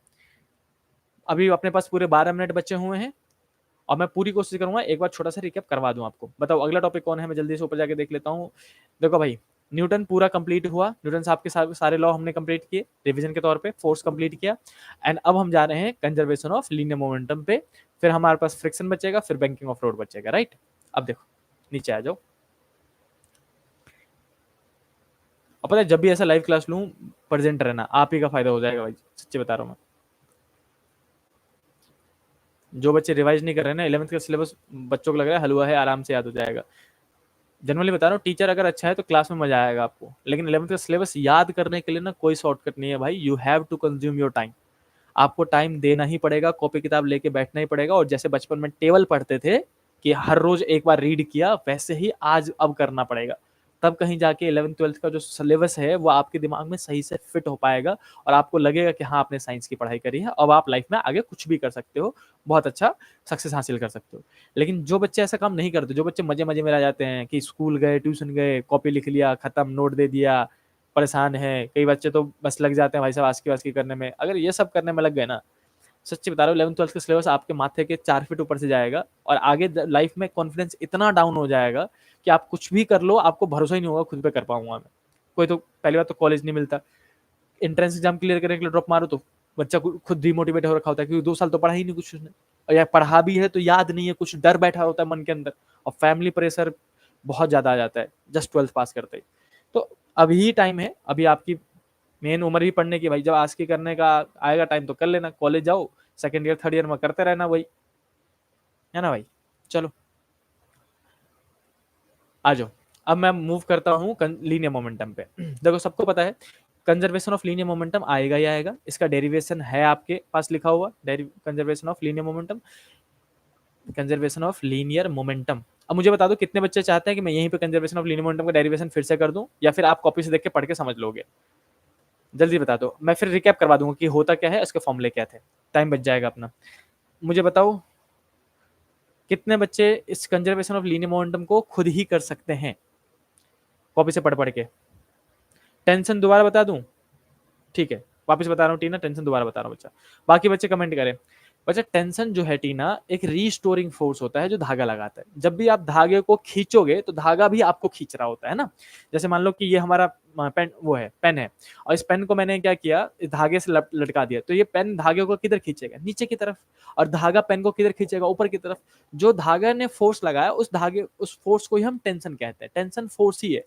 अभी अपने पास पूरे 12 मिनट बचे हुए हैं और मैं पूरी कोशिश करूंगा एक बार छोटा सा रिकैप करवा दूं आपको। बताओ अगला टॉपिक कौन है, मैं जल्दी से ऊपर जाके देख लेता हूं। देखो भाई, न्यूटन पूरा कंप्लीट हुआ, न्यूटन साहब के सारे लॉ हमने कंप्लीट किए रिवीजन के तौर पे, फोर्स कंप्लीट किया। एंड अब हम जा रहे हैं कंजर्वेशन ऑफ लीनियर मोमेंटम पे, फिर हमारे पास फ्रिक्शन बचेगा, फिर बैंकिंग ऑफ रोड बचेगा, राइट। अब देखो नीचे आ जाओ। अब पता है जब भी ऐसा लाइव क्लास लूं, प्रेजेंट रहना, आप ही का फायदा हो जाएगा भाई, सच्ची बता रहा हूं मैं। जो बच्चे रिवाइज नहीं कर रहे हैं ना, 11th का सिलेबस बच्चों को लग रहा है हलवा है, आराम से याद हो जाएगा। जनरली बता रहा हूँ, टीचर अगर अच्छा है तो क्लास में मजा आएगा आपको, लेकिन 11th का सिलेबस याद करने के लिए ना कोई शॉर्टकट नहीं है भाई। You have to consume your time, आपको टाइम देना ही पड़ेगा, कॉपी किताब लेके बैठना ही पड़ेगा। और जैसे बचपन में टेबल पढ़ते थे कि हर रोज एक बार रीड किया, वैसे ही आज अब करना पड़ेगा। तब कहीं जाके 11th-12th का जो सिलेबस है वो आपके दिमाग में सही से फिट हो पाएगा, और आपको लगेगा कि हाँ आपने साइंस की पढ़ाई करी है, अब आप लाइफ में आगे कुछ भी कर सकते हो, बहुत अच्छा सक्सेस हासिल कर सकते हो। लेकिन जो बच्चे ऐसा काम नहीं करते, जो बच्चे मजे मजे में रह जाते हैं कि स्कूल गए, ट्यूशन गए, कॉपी लिख लिया, खत्म, नोट दे दिया, परेशान है, कई बच्चे तो बस लग जाते हैं भाई साहब आस्की वास्की करने में। अगर ये सब करने में लग गए ना, सच्ची बता रहा हूँ, 11th-12th का सिलेबस आपके माथे के 4 फीट ऊपर से जाएगा, और आगे लाइफ में कॉन्फिडेंस इतना डाउन हो जाएगा कि आप कुछ भी कर लो, आपको भरोसा ही नहीं होगा खुद पे कर पाऊंगा मैं। कोई तो पहली बात तो कॉलेज नहीं मिलता, एंट्रेंस एग्जाम क्लियर करने के लिए ड्रॉप मारो तो बच्चा खुद डिमोटिवेट हो रखा होता है, क्योंकि 2 साल तो पढ़ा ही नहीं कुछ उसने, और या पढ़ा भी है तो याद नहीं है, कुछ डर बैठा होता है मन के अंदर, और फैमिली प्रेशर बहुत ज्यादा आ जाता है जस्ट 12th पास करते ही। तो अभी टाइम है, अभी आपकी मेन उम्र ही पढ़ने की भाई, जब आस्की करने का आएगा टाइम तो कर लेना, कॉलेज जाओ, सेकंड ईयर थर्ड ईयर में करते रहना वही, है ना भाई। चलो आ जाओ, अब मैं मूव करता हूँ लीनियर मोमेंटम पे। देखो सबको पता है कंजर्वेशन ऑफ लीनियर मोमेंटम आएगा ही आएगा, इसका डेरिवेशन है आपके पास लिखा हुआ, conservation of linear momentum, conservation of linear momentum. अब मुझे बता दो कितने बच्चे चाहते हैं कि मैं यहीं पे कंजर्वेशन ऑफ लीनियर मोमेंटम का डेरिवेशन फिर से कर दूं, या फिर आप कॉपी से देख के पढ़ के समझ लोगे। जल्दी बता दो, मैं फिर रिकैप करवा दूंगा कि होता क्या है, उसके फॉर्मूले क्या थे, टाइम बच जाएगा अपना। मुझे बताओ कितने बच्चे इस कंजर्वेशन ऑफ लीनियर मोमेंटम को खुद ही कर सकते हैं कॉपी से पढ़ पढ़ के। टेंशन दोबारा बता दूं, ठीक है वापस बता रहा हूँ टीना, टेंशन दोबारा बता रहा हूँ बच्चा, बाकी बच्चे कमेंट करें। बच्चा टेंशन जो है टीना, एक रीस्टोरिंग फोर्स होता है जो धागा लगाता है। जब भी आप धागे को खींचोगे तो धागा भी आपको खींच रहा होता है ना। जैसे मान लो कि ये हमारा पेन, वो है पेन है, और इस पेन को मैंने क्या किया, इस धागे से लटका दिया, तो ये पेन धागे को किधर खींचेगा, नीचे की तरफ, और धागा पेन को किधर खींचेगा, ऊपर की तरफ। जो धागा ने फोर्स लगाया, उस धागे, उस फोर्स को ही हम टेंशन कहते हैं। टेंशन फोर्स ही है।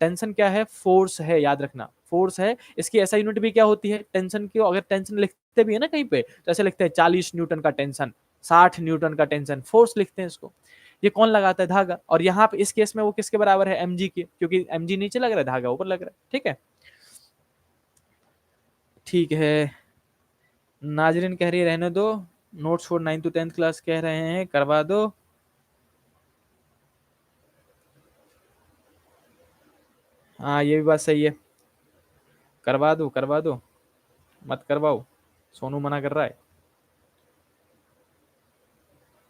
टेंशन क्या है, फोर्स है, याद रखना फोर्स है। इसकी ऐसा यूनिट भी क्या होती है टेंशन की, अगर टेंशन लिखते भी है ना कहीं पे, तो ऐसे लिखते हैं 40 न्यूटन का टेंशन, 60 न्यूटन का टेंशन, फोर्स लिखते हैं इसको। ये कौन लगाता है, धागा। और यहाँ पे इस केस में वो किसके बराबर है, mg के, क्योंकि mg नीचे लग रहा है, धागा ऊपर लग रहा है, ठीक है। ठीक है, नाजरीन कह रही है रहने दो, notes for 9th to 10th class कह रहे हैं करवा दो। हाँ ये भी बात सही है, करवा दो करवा दो, मत करवाओ, सोनू मना कर रहा है।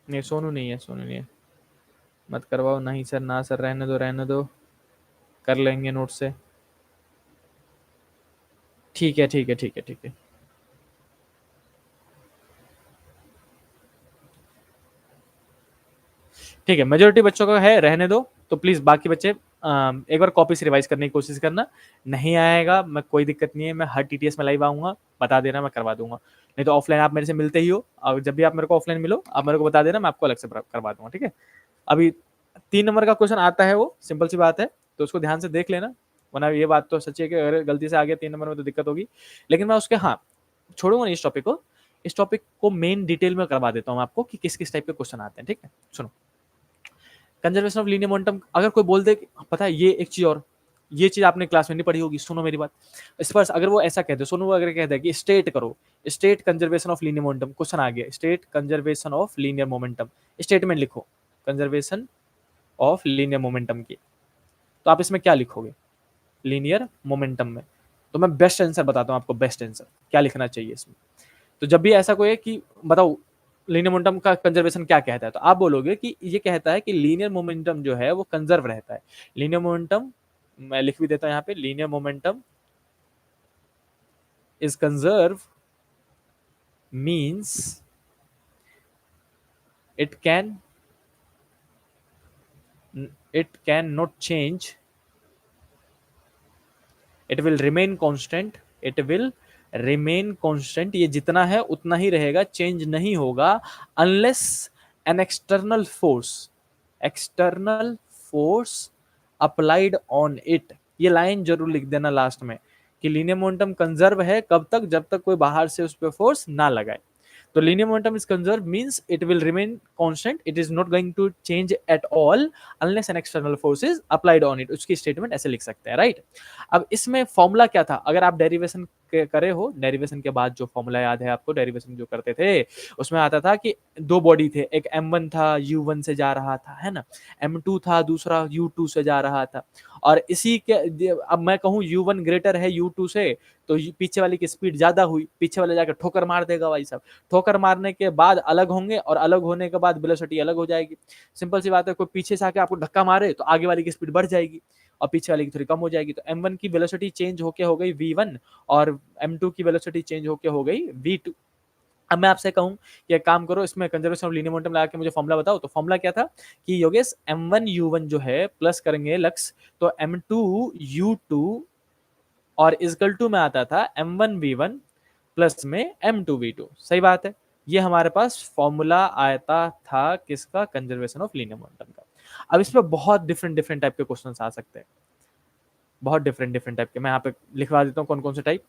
नहीं सोनू नहीं है, सोनू नहीं है, मत करवाओ, नहीं सर, ना सर, रहने दो रहने दो, कर लेंगे नोट से। ठीक है ठीक है ठीक है ठीक है। ठीक है, मेजोरिटी बच्चों का है, रहने दो। तो प्लीज बाकी बच्चे एक बार कॉपी से रिवाइज करने की कोशिश करना। नहीं आएगा मैं, कोई दिक्कत नहीं है, मैं हर टीटीएस में लाइव आऊंगा, बता देना, मैं करवा दूंगा। नहीं तो ऑफलाइन आप मेरे से मिलते ही हो, और जब भी आप मेरे को ऑफलाइन मिलो आप मेरे को बता देना, मैं आपको अलग से करवा दूंगा, ठीक है। अभी 3 नंबर का क्वेश्चन आता है, वो सिंपल सी बात है, तो उसको ध्यान से देख लेना, वरना ये बात तो सच्ची है कि अगर गलती से आ गया 3 नंबर में तो दिक्कत होगी। लेकिन मैं उसके, हाँ, छोड़ूंगा नहीं इस टॉपिक को, इस टॉपिक को मेन डिटेल में करवा देता हूँ आपको कि किस किस टाइप के क्वेश्चन आते हैं, ठीक है। सुनो, कंजर्वेशन ऑफ लीनियर मोमेंटम, अगर कोई बोल दे पता है ये एक चीज, और ये चीज आपने क्लास में नहीं पढ़ी होगी, सुनो मेरी बात। स्पर्श अगर वो ऐसा कहते, सुनो, अगर कहते हैं कि स्टेट करो, state conservation of linear momentum, question आ गया, state conservation of linear momentum, statement लिखो कंजर्वेशन ऑफ लीनियर मोमेंटम की, तो आप इसमें क्या लिखोगे लीनियर मोमेंटम में। तो मैं बेस्ट आंसर बताता हूँ आपको, बेस्ट आंसर क्या लिखना चाहिए इसमें। तो जब भी ऐसा कोई है कि बताओ लीनियर मोमेंटम का कंजर्वेशन क्या कहता है, तो आप बोलोगे कि ये कहता है कि लीनियर मोमेंटम जो है वो कंजर्व रहता है। लीनियर मोमेंटम, मैं लिख भी देता हूं यहाँ पे, linear momentum is conserve means it can it can not change it will remain constant, it will remain constant, ये जितना है उतना ही रहेगा, चेंज नहीं होगा, unless an external force applied on it. ये लाइन जरूर लिख देना लास्ट में कि लीनियर मोमेंटम कंजर्व है कब तक, जब तक कोई बाहर से उस पर फोर्स ना लगाए। तो linear momentum is conserved means it will remain constant, it is not going to change at all unless an external force is applied on it। उसकी स्टेटमेंट ऐसे लिख सकते हैं, राइट। अब इसमें फॉर्मूला क्या था, अगर आप डेरिवेशन करे हो, डेरिवेशन के बाद जो फॉर्मूला याद है आपको, डेरिवेशन जो करते थे उसमें आता था कि दो बॉडी थे, एक m1 था u1 से जा रहा था, है ना, m2 था दूसरा u2 से जा रहा था, और इसी के अब मैं कहूँ u1 ग्रेटर है u2 से, तो पीछे वाली की स्पीड ज्यादा हुई, पीछे वाले जाकर ठोकर मार देगा भाई साहब, ठोकर मारने के बाद अलग होंगे और अलग होने के बाद वेलोसिटी अलग हो जाएगी। सिंपल सी बात है, कोई पीछे से आके आपको धक्का मारे तो आगे वाली की स्पीड बढ़ जाएगी और पीछे वाली की थोड़ी कम हो जाएगी। तो m1 की वेलोसिटी चेंज होके हो गई v1 और m2 की वेलोसिटी चेंज होके हो गई v2। अब मैं आपसे कहूं कि एक काम करो, इसमें कंजर्वेशन ऑफ लीनियर मोमेंटम लगा के मुझे फॉर्मूला बताओ। तो फॉर्मूला क्या था कि योगेश m1 u1 जो है प्लस करेंगे लक्स, तो m2 u2 और इजकल टू में आता था m1 v1 प्लस में m2 v2। सही बात है, ये हमारे पास फॉर्मूला आता था किसका, कंजर्वेशन ऑफ लीनियर मोमेंटम का। अब इसमें बहुत डिफरेंट डिफरेंट टाइप के क्वेश्चंस आ सकते हैं, बहुत डिफरेंट डिफरेंट टाइप के। मैं यहाँ पे लिखवा देता हूँ कौन कौन से टाइप।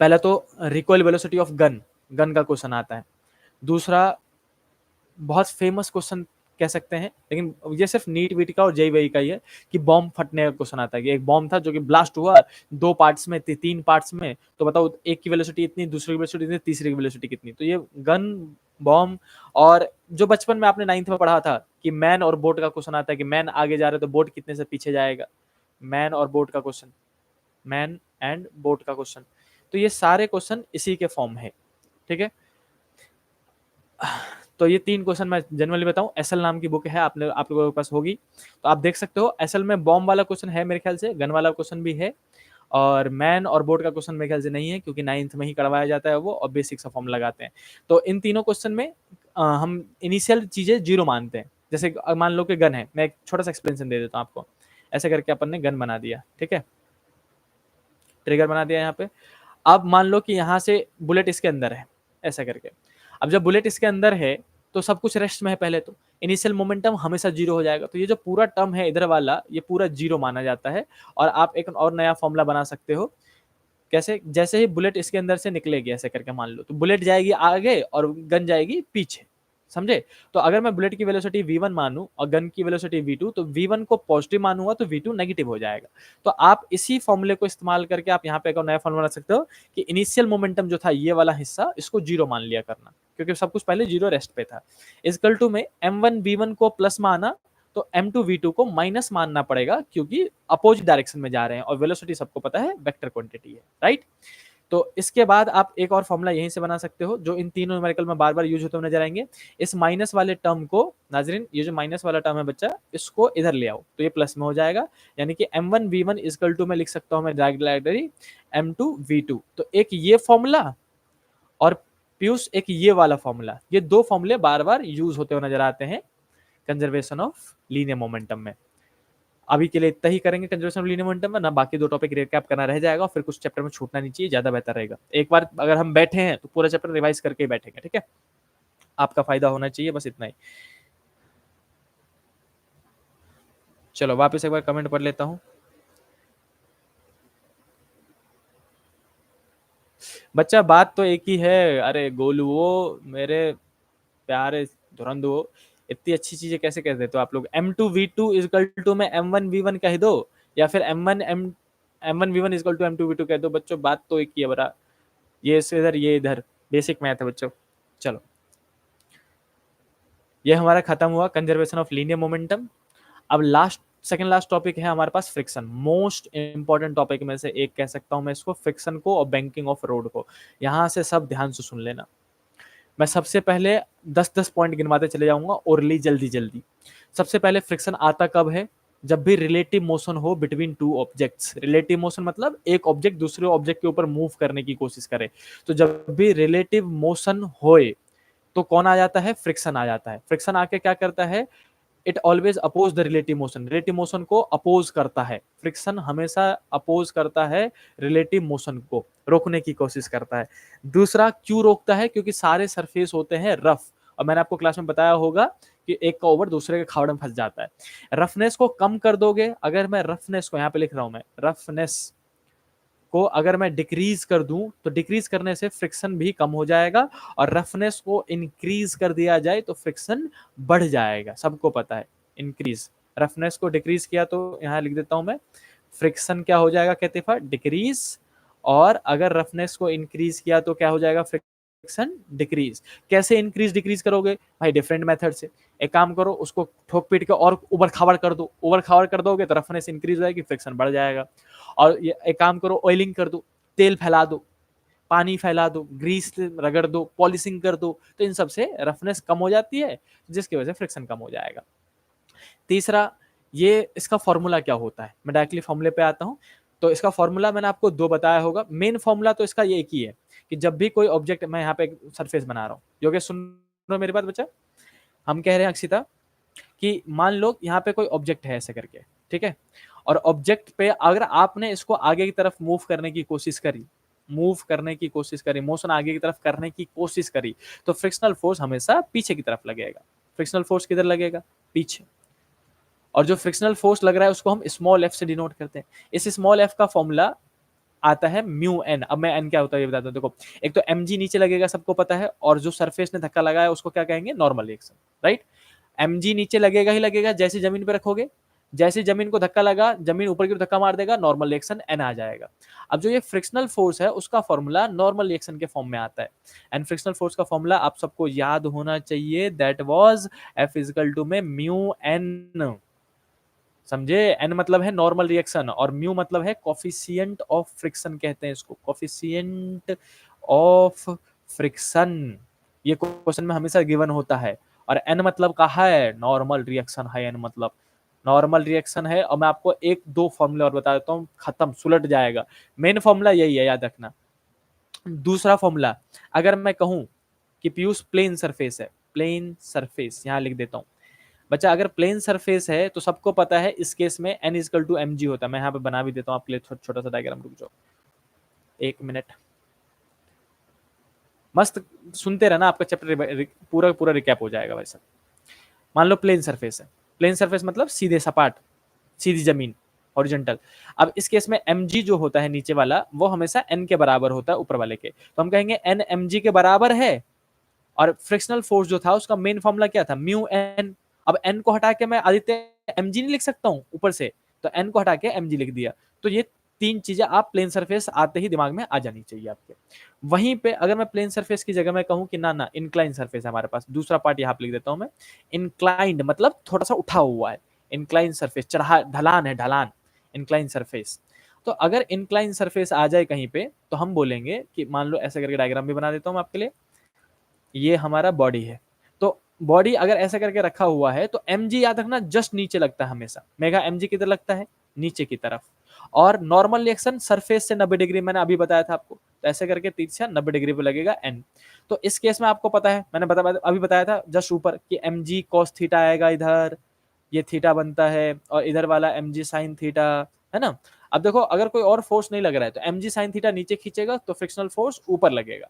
पहला तो recoil velocity of gun, gun का क्वेश्चन आता है। दूसरा बहुत फेमस क्वेश्चन कह सकते हैं, लेकिन ये सिर्फ नीट वीट का और जेईई का ही है, कि बॉम्ब फटने का क्वेश्चन आता है कि एक बॉम्ब था जो कि ब्लास्ट हुआ दो पार्ट्स में, तीन पार्ट्स में, तो बताओ एक की वेलोसिटी इतनी, दूसरी की वेलोसिटी इतनी, तीसरी की वेलोसिटी कितनी। तो ये गन, बॉम्ब, और जो बचपन में आपने 9th में पढ़ा था कि मैन और बोट का क्वेश्चन आता है कि मैन आगे जा रहे तो बोट कितने से पीछे जाएगा, मैन और बोट का क्वेश्चन, मैन एंड बोट का क्वेश्चन। तो ये सारे क्वेश्चन इसी के फॉर्म है, ठीक है। तो ये 3 क्वेश्चन मैं जनरली बताऊं, एसएल नाम की बुक है, आपने आप लोगों के पास होगी तो आप देख सकते हो। एसएल में बॉम्ब वाला क्वेश्चन है मेरे ख्याल से, गन वाला क्वेश्चन भी है, और मैन और बोर्ड का क्वेश्चन मेरे ख्याल से नहीं है, क्योंकि 9th में ही करवाया जाता है वो, और बेसिक सा फॉर्म लगाते हैं। तो इन तीनों क्वेश्चन में हम इनिशियल चीजें 0 मानते हैं। जैसे मान लो कि गन है, मैं एक छोटा सा एक्सप्लेनेशन दे देता हूँ आपको। ऐसे करके अपन ने गन बना दिया, ठीक है, ट्रिगर बना दिया यहाँ पे। अब मान लो कि यहाँ से बुलेट इसके अंदर है, ऐसा करके। अब जब बुलेट इसके अंदर है तो सब कुछ रेस्ट में है पहले, तो इनिशियल मोमेंटम हमेशा 0 हो जाएगा। तो ये जो पूरा टर्म है इधर वाला, ये पूरा 0 माना जाता है। और आप एक और नया फॉर्मूला बना सकते हो, कैसे, जैसे ही बुलेट इसके अंदर से निकलेगी ऐसे करके मान लो, तो बुलेट जाएगी आगे और गन जाएगी पीछे, समझे। तो अगर मैं बुलेट की वेलोसिटी v1 मानूं और गन की वेलोसिटी v2, तो v1 को पॉजिटिव मानूंगा तो v2 नेगेटिव हो जाएगा। तो आप इसी फॉर्मूले को इस्तेमाल करके आप यहाँ पे एक और नया फॉर्मूला बना सकते हो कि इनिशियल मोमेंटम जो था ये वाला हिस्सा, इसको 0 मान लिया करना, क्योंकि सब कुछ पहले 0 रेस्ट पे था। इक्वल टू में m1 v1 को प्लस माना तो m2 v2 को माइनस मानना पड़ेगा, क्योंकि अपोजिट डायरेक्शन में जा रहे हैं और वेलोसिटी सबको पता है वेक्टर क्वांटिटी है, राइट। तो इसके बाद आप एक और फॉर्मूला यहीं से बना सकते हो, जो इन तीनों न्यूमेरिकल में बार बार यूज होते हुए नजर आएंगे। इस माइनस वाले टर्म को, नाजरीन ये जो माइनस वाला टर्म है बच्चा, इसको इधर ले आओ तो ये प्लस में हो जाएगा, यानी कि m1 v1 इक्वल टू में लिख सकता हूं मैं डायरेक्टली m2 v2। तो एक ये फॉर्मूला और पीयूष एक ये वाला फॉर्मूला, ये दो फॉर्मूले बार बार यूज होते हुए नजर आते हैं कंजर्वेशन ऑफ लीनियर मोमेंटम में। अभी के लिए इतना ही करेंगे कंजर्वेशन ऑफ लीनियर मोमेंटम में ना, बाकी 2 टॉपिक रिकैप करना रह जाएगा, फिर कुछ चैप्टर में छूटना नहीं चाहिए, ज्यादा बेहतर रहेगा। एक बार अगर हम बैठे हैं तो पूरा चैप्टर रिवाइज करके ही बैठेंगे, ठीक है, आपका फायदा होना चाहिए, बस इतना ही। चलो वापस एक बार कमेंट पढ़ लेता हूं। बच्चा बात तो एक ही है, अरे गोलुओ मेरे प्यारे धुरंधुओ, इतनी अच्छी चीजें कैसे कह देते हो आप लोग। m2 v2 इक्वल टू में m1 v1 कह दो, या फिर m1 v1 equal to m2 v2 कह दो। बच्चों बात तो एक ही है बड़ा, ये इधर ये इधर, बेसिक मैथ है बच्चों। चलो ये हमारा खत्म हुआ कंजर्वेशन ऑफ लीनियर मोमेंटम। अब सेकंड लास्ट टॉपिक है हमारे पास फ्रिक्शन, मोस्ट इंपॉर्टेंट टॉपिक में से एक कह सकता हूं मैं इसको, फ्रिक्शन को और बैंकिंग ऑफ रोड को। यहां से सब ध्यान से सुन लेना, मैं सबसे पहले 10-10 पॉइंट गिनवाते चले जाऊंगा ओरली, जल्दी जल्दी। सबसे पहले फ्रिक्शन आता कब है, जब भी रिलेटिव मोशन हो बिटवीन 2 ऑब्जेक्ट्स। रिलेटिव मोशन मतलब एक ऑब्जेक्ट दूसरे ऑब्जेक्ट के ऊपर मूव करने की कोशिश करे, तो जब भी रिलेटिव मोशन होए तो कौन आ जाता है, फ्रिक्शन आ जाता है। फ्रिक्शन आके क्या करता है, it always oppose the relative motion, relative motion को अपोज करता है, फ्रिक्शन हमेशा अपोज करता है रिलेटिव मोशन को, रोकने की कोशिश करता है। दूसरा क्यों रोकता है, क्योंकि सारे सरफेस होते हैं रफ, और मैंने आपको क्लास में बताया होगा कि एक का ओवर दूसरे के खावड़ में फंस जाता है। रफनेस को कम कर दोगे, अगर मैं रफनेस को यहाँ पे लिख रहा हूं, मैं रफनेस को अगर मैं डिक्रीज कर दूं तो डिक्रीज करने से फ्रिक्शन भी कम हो जाएगा, और रफनेस को इंक्रीज कर दिया जाए तो फ्रिक्शन बढ़ जाएगा, सबको पता है। इंक्रीज, रफनेस को डिक्रीज किया तो यहाँ लिख देता हूं मैं, फ्रिक्शन क्या हो जाएगा कहते हैं डिक्रीज, और अगर रफनेस को इंक्रीज किया तो क्या हो जाएगा फ्रिक्शन डिक्रीज। कैसे इंक्रीज डिक्रीज करोगे भाई, डिफरेंट मेथड से। एक काम करो, उसको ठोक पीट के और उबड़ खाबड़ कर दो, उबड़ खाबड़ कर दोगे तो रफनेस इंक्रीज हो जाएगी, फ्रिक्शन बढ़ जाएगा। और ये एक काम करो, ऑयलिंग कर दो, तेल फैला दो, पानी फैला दो, ग्रीस रगड़ दो, पॉलिशिंग कर दो, तो इन सब से रफनेस कम हो जाती है, जिसकी वजह से फ्रिक्शन कम हो जाएगा। तीसरा, ये इसका फॉर्मूला क्या होता है, मैं डायरेक्टली फॉर्मूले पे आता हूं। तो इसका फॉर्मूला मैंने आपको दो बताया होगा, मेन फॉर्मूला तो इसका ये एक ही है कि जब भी कोई ऑब्जेक्ट, मैं यहाँ पे एक सरफेस बना रहा हूँ, योगेश सुन रहे हो मेरी बात बच्चा? हम कह रहे हैं अक्षिता कि मान लो यहाँ पे कोई ऑब्जेक्ट है ऐसे करके, ठीक है, और ऑब्जेक्ट पे अगर आपने इसको आगे की तरफ मूव करने की कोशिश करी, मोशन आगे की तरफ करने की कोशिश करी, तो फ्रिक्शनल फोर्स हमेशा पीछे की तरफ लगेगा। फ्रिक्शनल फोर्स किधर लगेगा? पीछे। और जो फ्रिक्शनल फोर्स लग रहा है उसको हम स्मॉल एफ से डिनोट करते हैं। इस स्मॉल एफ का फॉर्मूला आता है म्यू एन। अब मैं एन क्या होता है ये बताता हूँ। देखो, एक तो एम जी नीचे लगेगा, सबको पता है, और जो सरफेस ने धक्का लगाया उसको क्या कहेंगे? Normal reaction, right. M g नीचे लगेगा ही लगेगा, जैसे जमीन पे रखोगे, जैसे जमीन को धक्का लगा, जमीन ऊपर की धक्का मार देगा, नॉर्मल रिएक्शन एन आ जाएगा। अब जो ये फ्रिक्शनल फोर्स है उसका फॉर्मूला नॉर्मल रिएक्शन के फॉर्म में आता है। एंड फ्रिक्शनल फोर्स का फॉर्मूला आप सबको याद होना चाहिए, that was F equal to में म्यू एन। समझे? एन मतलब है नॉर्मल रिएक्शन, और म्यू मतलब है कोफिशिएंट ऑफ फ्रिक्शन, कहते हैं इसको कोफिशिएंट ऑफ फ्रिक्शन। ये क्वेश्चन में हमेशा गिवन होता है। और एन मतलब कहा है नॉर्मल रिएक्शन है, एन मतलब नॉर्मल रिएक्शन है। और मैं आपको एक दो फॉर्मूले और बता देता हूँ, खत्म, सुलट जाएगा। मेन फॉर्मूला यही है, याद रखना। दूसरा फॉर्मूला, अगर मैं कहूं कि पीयूष प्लेन सरफेस है, प्लेन सरफेस यहां लिख देता हूं बच्चा, अगर प्लेन सरफेस है तो सबको पता है इस केस में N equal to m g होता है। मैं यहाँ पे बना भी देता हूँ आपके लिए छोटा सा डायग्राम, रुक जाओ 1 मिनट, मस्त सुनते रहना, आपका चैप्टर पूरा पूरा रिकैप हो जाएगा भाई साहब। मान लो प्लेन सरफेस है, प्लेन सरफेस मतलब सीधे सपाट, सीधी जमीन, हॉरिजॉन्टल। अब इस केस में एम जी जो होता है नीचे वाला, वो हमेशा एन के बराबर होता है ऊपर वाले के, तो हम कहेंगे एन एम जी के बराबर है। और फ्रिक्शनल फोर्स जो था उसका मेन फॉर्मूला क्या था? Mu N. अब एन को हटा के मैं आदित्य एमजी नहीं लिख सकता हूं ऊपर से, तो एन को हटा के एमजी लिख दिया। तो ये तीन चीजें आप प्लेन सरफेस आते ही दिमाग में आ जानी चाहिए आपके। वहीं पे अगर मैं प्लेन सरफेस की जगह में कहूं कि ना ना इंक्लाइन सरफेस है हमारे पास, दूसरा पार्ट यहाँ पे लिख देता हूं मैं, इंक्लाइंड मतलब थोड़ा सा उठा हुआ है, इंक्लाइन सरफेस, चढ़ा ढलान है, ढलान, इंक्लाइन सरफेस। तो अगर इंक्लाइन सरफेस आ जाए कहीं पे, तो हम बोलेंगे कि मान लो ऐसे करके डायग्राम भी बना देता हूं मैं आपके लिए, ये हमारा बॉडी है। तो बॉडी अगर ऐसा करके रखा हुआ है तो एम जी याद रखना जस्ट नीचे लगता है हमेशा। मेगा एम जी किधर लगता है? नीचे की तरफ। और नॉर्मल रिएक्शन सरफेस से 90 डिग्री, मैंने अभी बताया था आपको, तो ऐसे करके 30 से 90 डिग्री पे लगेगा एन। तो इस केस में आपको पता है, मैंने अभी बताया था जस्ट ऊपर कि एम जी कॉस थीटा आएगा इधर, ये थीटा बनता है, और इधर वाला एम जी साइन थीटा, है ना। अब देखो, अगर कोई और फोर्स नहीं लग रहा है तो एम जी साइन थीटा नीचे खींचेगा तो फ्रिक्शनल फोर्स ऊपर लगेगा।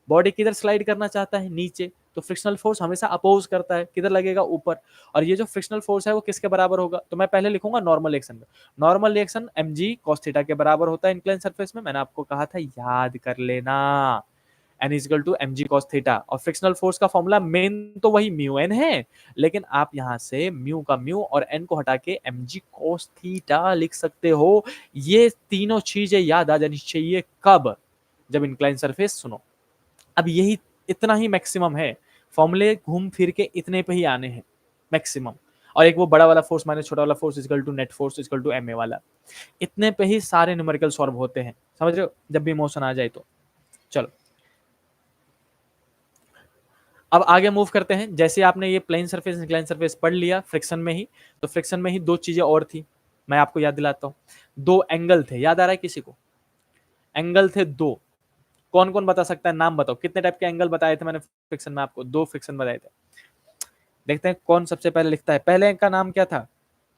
बॉडी किधर स्लाइड करना चाहता है? नीचे, तो फ्रिक्शनल फोर्स हमेशा अपोज करता है, किधर लगेगा? ऊपर। और ये जो फ्रिक्शनल फोर्स है वो किसके बराबर होगा? तो मैं पहले लिखूंगा नॉर्मल रिएक्शन में, normal reaction mg cos theta के बराबर होता है इंक्लाइन सरफेस में, मैंने आपको कहा था, याद कर लेना, n is equal to mg cos theta. और फ्रिक्शनल फोर्स का फॉर्मूला मेन तो वही म्यू एन है, लेकिन आप यहां से म्यू का म्यू और n को हटा के mg cos थीटा लिख सकते हो। ये तीनों चीजें याद आ जानी चाहिए, कब? जब इंक्लाइन सरफेस। सुनो, अब यही इतना ही मैक्सिमम है, फॉर्मूले घूम फिर के इतने पे ही आने हैं मैक्सिमम। और एक वो बड़ा वाला फोर्स माइनस छोटा वाला force equal to net force equal to m a वाला, इतने पे ही सारे न्यूमेरिकल सॉल्व होते हैं, समझ रहे हो, जब भी मोशन आ जाए तो। चलो अब आगे मूव करते हैं। जैसे आपने ये प्लेन सरफेस इंक्लाइन सरफेस पढ़ लिया फ्रिक्शन में ही, तो फ्रिक्शन में ही दो चीजें और थी, मैं आपको याद दिलाता हूं। दो एंगल थे, याद आ रहा है किसी को? एंगल थे दो, कौन कौन बता सकता है? नाम बताओ, कितने टाइप के एंगल बताए थे मैंने फ्रिक्शन में आपको? दो फ्रिक्शन बताए थे। देखते हैं कौन सबसे पहले लिखता है। पहले का नाम क्या था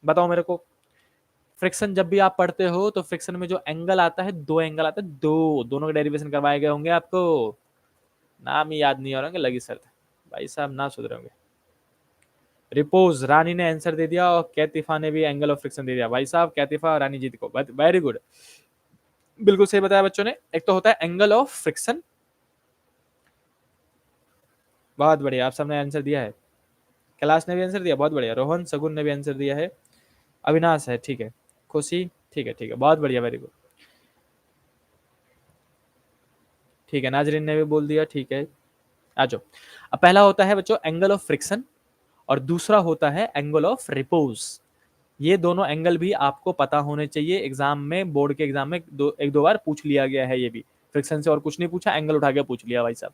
बताओ मेरे को। फ्रिक्शन जब भी आप पढ़ते हो तो फ्रिक्शन में जो एंगल आता है, दो एंगल आता है, दोनों के डेरिवेशन करवाए गए होंगे आपको। नाम ही याद नहीं हो रहा लगी सर भाई साहब, ना सुधरे होंगे। रिपोज, रानी ने आंसर दे दिया और कैतिफा ने भी एंगल ऑफ फ्रिक्शन दे दिया। भाई साहब कैतिफा और रानी जीत को, वेरी गुड, बिल्कुल सही बताया बच्चों ने। एक तो होता है एंगल ऑफ फ्रिक्शन, बहुत बढ़िया, आप सबने आंसर दिया है। कैलाश ने भी आंसर दिया, बहुत बढ़िया। रोहन सगुन ने भी आंसर दिया है। अविनाश है, ठीक है। खुशी, ठीक है, ठीक है, बहुत बढ़िया, वेरी गुड। ठीक है, नाजरीन ने भी बोल दिया, ठीक है। आ जाओ। अब पहला होता है बच्चों एंगल ऑफ फ्रिक्शन और दूसरा होता है एंगल ऑफ रिपोज। ये दोनों एंगल भी आपको पता होने चाहिए। एग्जाम में, बोर्ड के एग्जाम में एक दो बार पूछ लिया गया है ये भी। फ्रिक्शन से और कुछ नहीं पूछा, एंगल उठा के पूछ लिया भाई साहब।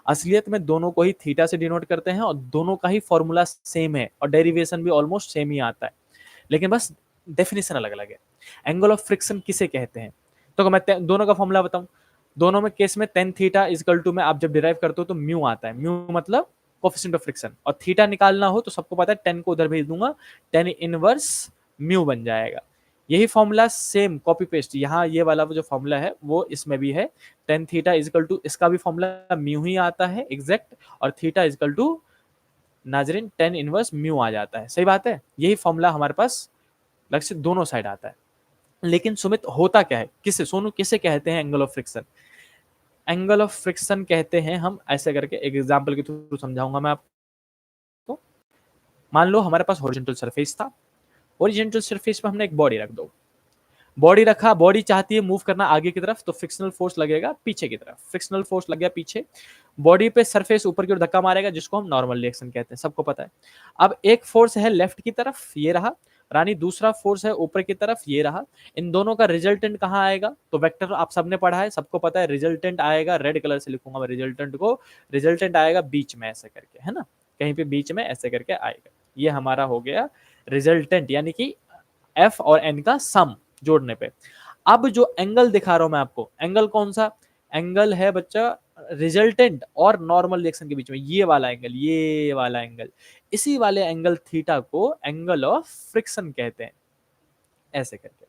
असलियत में दोनों को ही थीटा से डिनोट करते हैं और दोनों का ही फॉर्मूला सेम है और डेरिवेशन भी ऑलमोस्ट सेम ही आता है, लेकिन बस डेफिनेशन अलग अलग है। एंगल ऑफ फ्रिक्शन किसे कहते हैं, तो मैं दोनों का फॉर्मूला बताऊं। दोनों में केस में टेन थीटा इजकल टू में आप जब डिराइव करते हो तो म्यू आता है। म्यू मतलब कोफिशिएंट ऑफ फ्रिक्शन, और थीटा निकालना हो तो सबको पता है टेन को उधर भेज दूंगा, टेन इनवर्स म्यू बन जाएगा। यही फॉर्मूला सेम कॉपी पेस्ट यहाँ ये वाला जो फॉर्मूला है वो इसमें भी है। टेन थीटा इजकल टू, इसका भी फॉर्मूला म्यू ही आता है एग्जैक्ट, और थीटा इजकल टू नाजरीन टेन इनवर्स म्यू आ जाता है। सही बात है, यही फॉर्मूला हमारे पास लक्ष्य दोनों साइड आता है। लेकिन सुमित होता क्या है, किसे सोनू किसे कहते हैं angle of friction. Angle of friction कहते हैं हम ऐसे करके, एक एग्जांपल के थ्रू समझाऊंगा मैं आपको। मान लो हमारे पास हॉरिजॉन्टल सरफेस था, हॉरिजॉन्टल सरफेस पे हमने एक बॉडी रख दो, बॉडी रखा, बॉडी चाहती है मूव करना आगे की तरफ, तो फ्रिक्शनल फोर्स लगेगा पीछे की तरफ। फ्रिक्शनल फोर्स लग गया पीछे, बॉडी पे सरफेस ऊपर की ओर धक्का मारेगा जिसको हम नॉर्मल रिएक्शन कहते हैं, सबको पता है। अब एक फोर्स है लेफ्ट की तरफ, ये रहा रानी, दूसरा फोर्स है ऊपर की तरफ, ये रहा। इन दोनों का रिजल्टेंट कहाँ आएगा, तो वेक्टर आप सबने पढ़ा है, सबको पता है, रिजल्टेंट आएगा, रेड कलर से लिखूंगा मैं रिजल्टेंट को, रिजल्टेंट आएगा बीच में ऐसे करके, है ना, कहीं पे बीच में ऐसे करके आएगा। ये हमारा हो गया रिजल्टेंट, यानी कि एफ और एन का सम जोड़ने पे। अब जो एंगल दिखा रहा हूं मैं आपको, एंगल कौन सा एंगल है बच्चा, रिजल्टेंट और नॉर्मल रिएक्शन के बीच में ये वाला एंगल, ये वाला एंगल, इसी वाले एंगल थीटा को एंगल ऑफ फ्रिक्शन कहते हैं, ऐसे करके।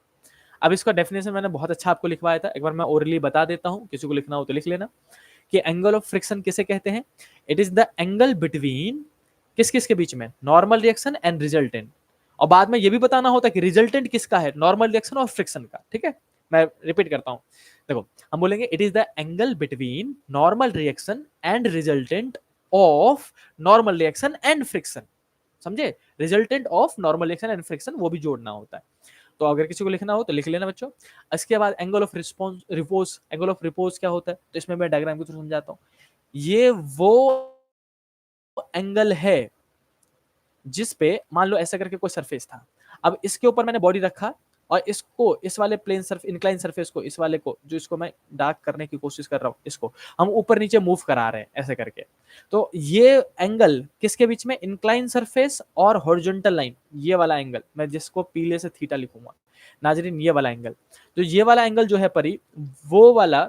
अब इसका डेफिनेशन मैंने बहुत अच्छा आपको लिखवाया था, एक बार मैं ओरली बता देता हूं, किसी को लिखना हो तो लिख लेना कि एंगल ऑफ फ्रिक्शन किसे कहते हैं। It is the angle between, किस किस के बीच में, नॉर्मल रिएक्शन एंड रिजल्टेंट। और बाद में ये भी बताना होता है कि रिजल्टेंट किसका है, नॉर्मल रिएक्शन और फ्रिक्शन का। ठीक है, मैं रिपीट करता हूं, देखो हम बोलेंगे it is the angle between normal reaction and resultant of normal reaction and friction. समझे, resultant of normal reaction and friction वो भी जोड़ना होता है। तो अगर किसी को लिखना हो तो लिख लेना बच्चों। इसके बाद angle of response repose, angle of repose क्या होता है, तो इसमें मैं डायग्राम के थ्रू समझाता हूं। ये वो एंगल है जिस पे मान लो ऐसा करके कोई सरफेस था, अब इसके ऊपर मैंने बॉडी रखा और इसको, इस वाले प्लेन सरफेस, इंक्लाइन सरफेस को, इस वाले को जो इसको मैं डार्क करने की कोशिश कर रहा हूं, इसको हम ऊपर नीचे मूव करा रहे हैं ऐसे करके। तो ये एंगल किसके बीच में, इंक्लाइन सरफेस और हॉरिजॉन्टल लाइन, ये वाला एंगल मैं जिसको पीले से थीटा लिखूंगा नाजरीन, ये वाला एंगल। तो ये वाला एंगल जो है परी, वो वाला,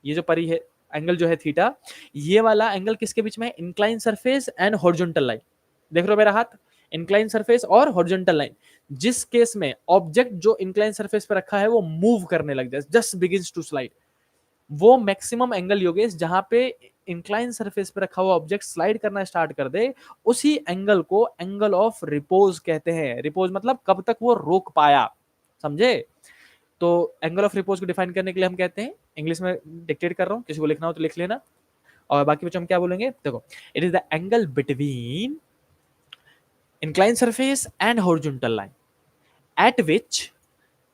ये जो परी है एंगल जो है थीटा, ये वाला एंगल किसके बीच में, incline surface and horizontal line. देख रहे हो मेरा हाथ, इंक्लाइन सरफेस और हॉरिजॉन्टल लाइन। जिस केस में ऑब्जेक्ट जो इंक्लाइन सरफेस पे रखा है वो मूव करने लग जाए, जस्ट बिगिंस टू स्लाइड, वो मैक्सिमम एंगल योगेश जहां पे इंक्लाइन सरफेस पे रखा हुआ ऑब्जेक्ट स्लाइड करना स्टार्ट कर दे, उसी एंगल को एंगल ऑफ रिपोज कहते हैं। रिपोज मतलब कब तक वो रोक पाया, समझे। तो एंगल ऑफ रिपोज को डिफाइन करने के लिए हम कहते हैं, इंग्लिश में डिक्टेट कर रहा हूं, किसी को लिखना हो तो लिख लेना। और बाकी बच्चों हम क्या बोलेंगे, देखो it is the angle between inclined surface and horizontal line at which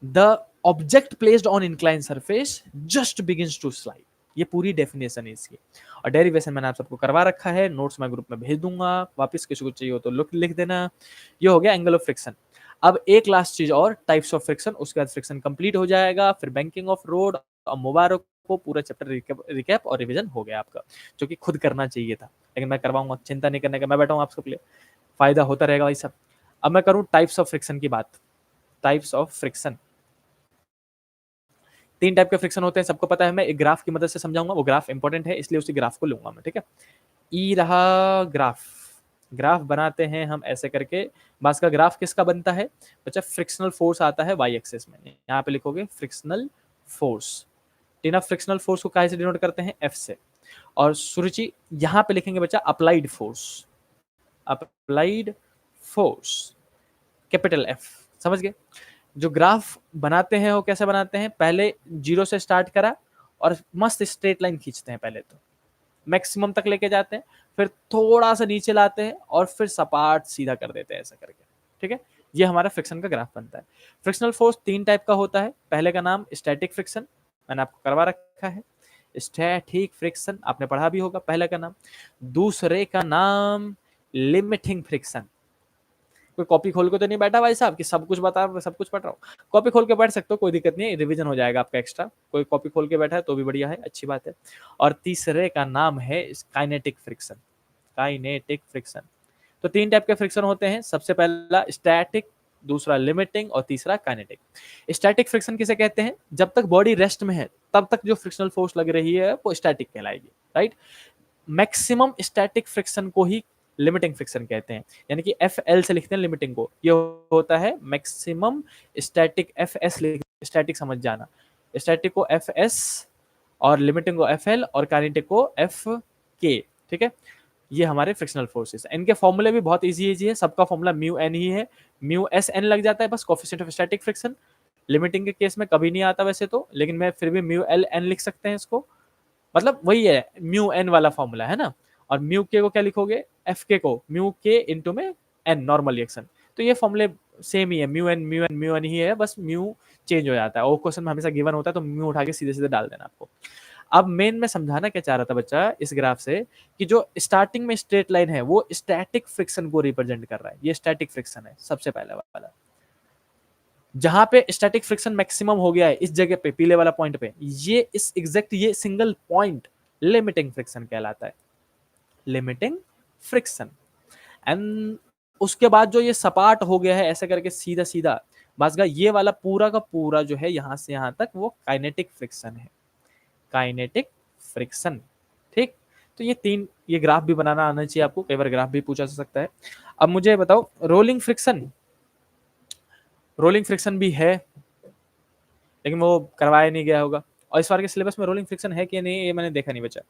the object placed on inclined surface just begins to slide। ये पूरी डेफिनेशन है इसकी, और डेरिवेशन मैंने आप सबको करवा रखा है, नोट्स मैं ग्रुप में भेज दूंगा, वापस किसी को चाहिए हो तो लिख देना। ये हो गया एंगल ऑफ फ्रिक्शन। अब एक लास्ट चीज और, टाइप्स ऑफ फ्रिक्शन, उसके बाद फ्रिक्शन कंप्लीट हो जाएगा, फिर बैंकिंग ऑफ रोड और मुबारक को पूरा चैप्टर रिकैप और रिवीजन हो गया आपका, जो कि खुद करना चाहिए था, लेकिन मैं करवाऊंगा, चिंता नहीं करने का, मैं बैठा हूँ आप सबके लिए, फायदा होता रहेगा भाई सब। अब मैं करूं टाइप्स ऑफ फ्रिक्शन की बात। टाइप्स ऑफ फ्रिक्शन, तीन टाइप के फ्रिक्शन होते हैं, सबको पता है, मैं एक ग्राफ की मदद से समझाऊंगा, वो ग्राफ इंपॉर्टेंट है इसलिए उसी ग्राफ को लूंगा मैं, ठीक है। ई रहा ग्राफ, ग्राफ बनाते हैं हम ऐसे करके। मास का ग्राफ किसका बनता है बच्चा, फ्रिक्शनल फोर्स आता है वाई एक्सिस में, यहाँ पे लिखोगे फ्रिक्शनल फोर्स। टीना फ्रिक्शनल फोर्स को काहे से डिनोट करते हैं, एफ से। और सुरुचि यहाँ पे लिखेंगे बच्चा applied force, applied force capital F. समझ गए। जो ग्राफ बनाते हैं वो कैसे बनाते हैं, पहले जीरो से स्टार्ट करा और मस्त स्ट्रेट लाइन खींचते हैं, पहले तो मैक्सिमम तक लेके जाते हैं, फिर थोड़ा सा नीचे लाते हैं और फिर सपाट सीधा कर देते हैं ऐसा करके। ठीक है, ये हमारा फ्रिक्शन का ग्राफ बनता है। फ्रिक्शनल फोर्स तीन टाइप का होता है। पहले का नाम स्टैटिक फ्रिक्शन, मैंने आपको करवा रखा है, स्टैटिक फ्रिक्शन आपने पढ़ा भी होगा पहले का नाम। दूसरे का नाम लिमिटिंग फ्रिक्शन। कोई कॉपी खोल के तो नहीं बैठा भाई साहब कि सब कुछ बता, सब कुछ पढ़ रहा हूँ। कॉपी खोल के बैठ सकते हो, कोई दिक्कत नहीं है, रिवीजन हो जाएगा आपका एक्स्ट्रा। कोई कॉपी खोल के बैठा है तो भी बढ़िया है, अच्छी बात है। और तीसरे का नाम है काइनेटिक फ्रिक्शन, काइनेटिक फ्रिक्शन। तो तीन टाइप के फ्रिक्शन होते हैं, सबसे पहला स्टैटिक, दूसरा लिमिटिंग और तीसरा काइनेटिक। स्टैटिक फ्रिक्शन किसे कहते हैं, जब तक बॉडी रेस्ट में है तब तक जो फ्रिक्शनल फोर्स लग रही है वो स्टैटिक कहलाएगी, राइट। मैक्सिमम स्टैटिक फ्रिक्शन को ही लिमिटिंग फ्रिक्शन कहते हैं, यानी कि एफ एल से लिखते हैं लिमिटिंग को, ये होता है maximum static. F S static समझ जाना, स्टैटिक को एफ एस और लिमिटिंग को एफ एल और काइनेटिक को एफ के। ठीक है, ये हमारे फ्रिक्शनल फोर्सेस। इनके फॉर्मूले भी बहुत इजी इजी है, सबका फॉर्मूला म्यू एन ही है, म्यू एस एन लग जाता है बस, coefficient of static friction. Limiting के केस में कभी नहीं आता वैसे तो, लेकिन मैं फिर भी म्यू एल एन लिख सकते हैं इसको, मतलब वही है म्यू एन वाला फॉर्मूला है ना। और म्यू के को क्या लिखोगे, एफ के को म्यू के इंटू में एन नॉर्मल रिएक्शन। तो ये फॉर्मूले सेम ही है, mu N mu N mu N ही है, बस म्यू चेंज हो जाता है। और क्वेश्चन में हमेशा गिवन होता है तो म्यू उठा के सीधे सीधे डाल देना आपको। अब मेन में समझाना क्या चाह रहा था बच्चा इस ग्राफ से, कि जो स्टार्टिंग में स्ट्रेट लाइन है वो स्टैटिक फ्रिक्शन को रिप्रेजेंट कर रहा है, ये स्टैटिक फ्रिक्शन है सबसे पहले वाला। जहां पे स्टैटिक फ्रिक्शन मैक्सिमम हो गया है इस जगह पे, पीले वाला पॉइंट पे, ये इस एग्जैक्ट ये सिंगल पॉइंट लिमिटिंग फ्रिक्शन कहलाता है, लिमिटिंग फ्रिक्शन। एंड उसके बाद जो ये सपाट हो गया है ऐसे करके सीधा सीधा बस, ये वाला पूरा का पूरा जो है यहां से यहां तक वो काइनेटिक फ्रिक्शन है, काइनेटिक फ्रिक्शन। ठीक, तो ये तीन, ये ग्राफ भी बनाना आना चाहिए आपको, कई बार ग्राफ भी पूछा जा सकता है। अब मुझे बताओ रोलिंग फ्रिक्शन, रोलिंग फ्रिक्शन भी है लेकिन वो करवाया नहीं गया होगा, और इस बार के सिलेबस में रोलिंग फ्रिक्शन है कि नहीं ये मैंने देखा नहीं बच्चा।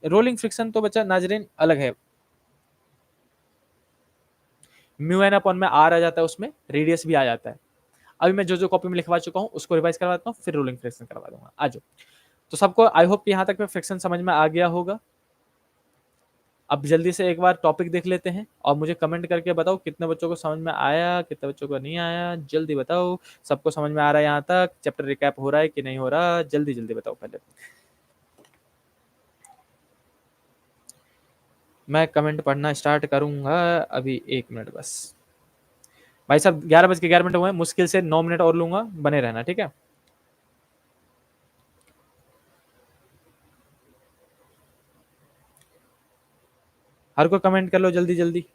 रोलिंग फ्रिक्शन तो बच्चा नाजरीन अलग है, म्यू एन अपॉन में आर आ जाता है, उसमें रेडियस भी आ जाता है। अभी मैं जो जो कॉपी में लिखवा चुका हूँ उसको रिवाइज करवाता हूँ, फिर रोलिंग फ्रिक्शन करवा दूंगा। आ जाओ। तो सबको आई होप यहाँ तक में फ्रिक्शन समझ में आ गया होगा। अब जल्दी से एक बार टॉपिक देख लेते हैं और मुझे कमेंट करके बताओ कितने बच्चों को समझ में आया, कितने बच्चों को नहीं आया, जल्दी बताओ। सबको समझ में आ रहा है यहाँ तक, चैप्टर रिकैप हो रहा है कि नहीं हो रहा, जल्दी जल्दी बताओ पहले। मैं कमेंट पढ़ना स्टार्ट करूंगा अभी, 1 मिनट बस। भाई साहब 11 बज के 11 मिनट हुए, मुश्किल से 9 मिनट और लूंगा, बने रहना ठीक है। हर कोई कमेंट कर लो जल्दी जल्दी।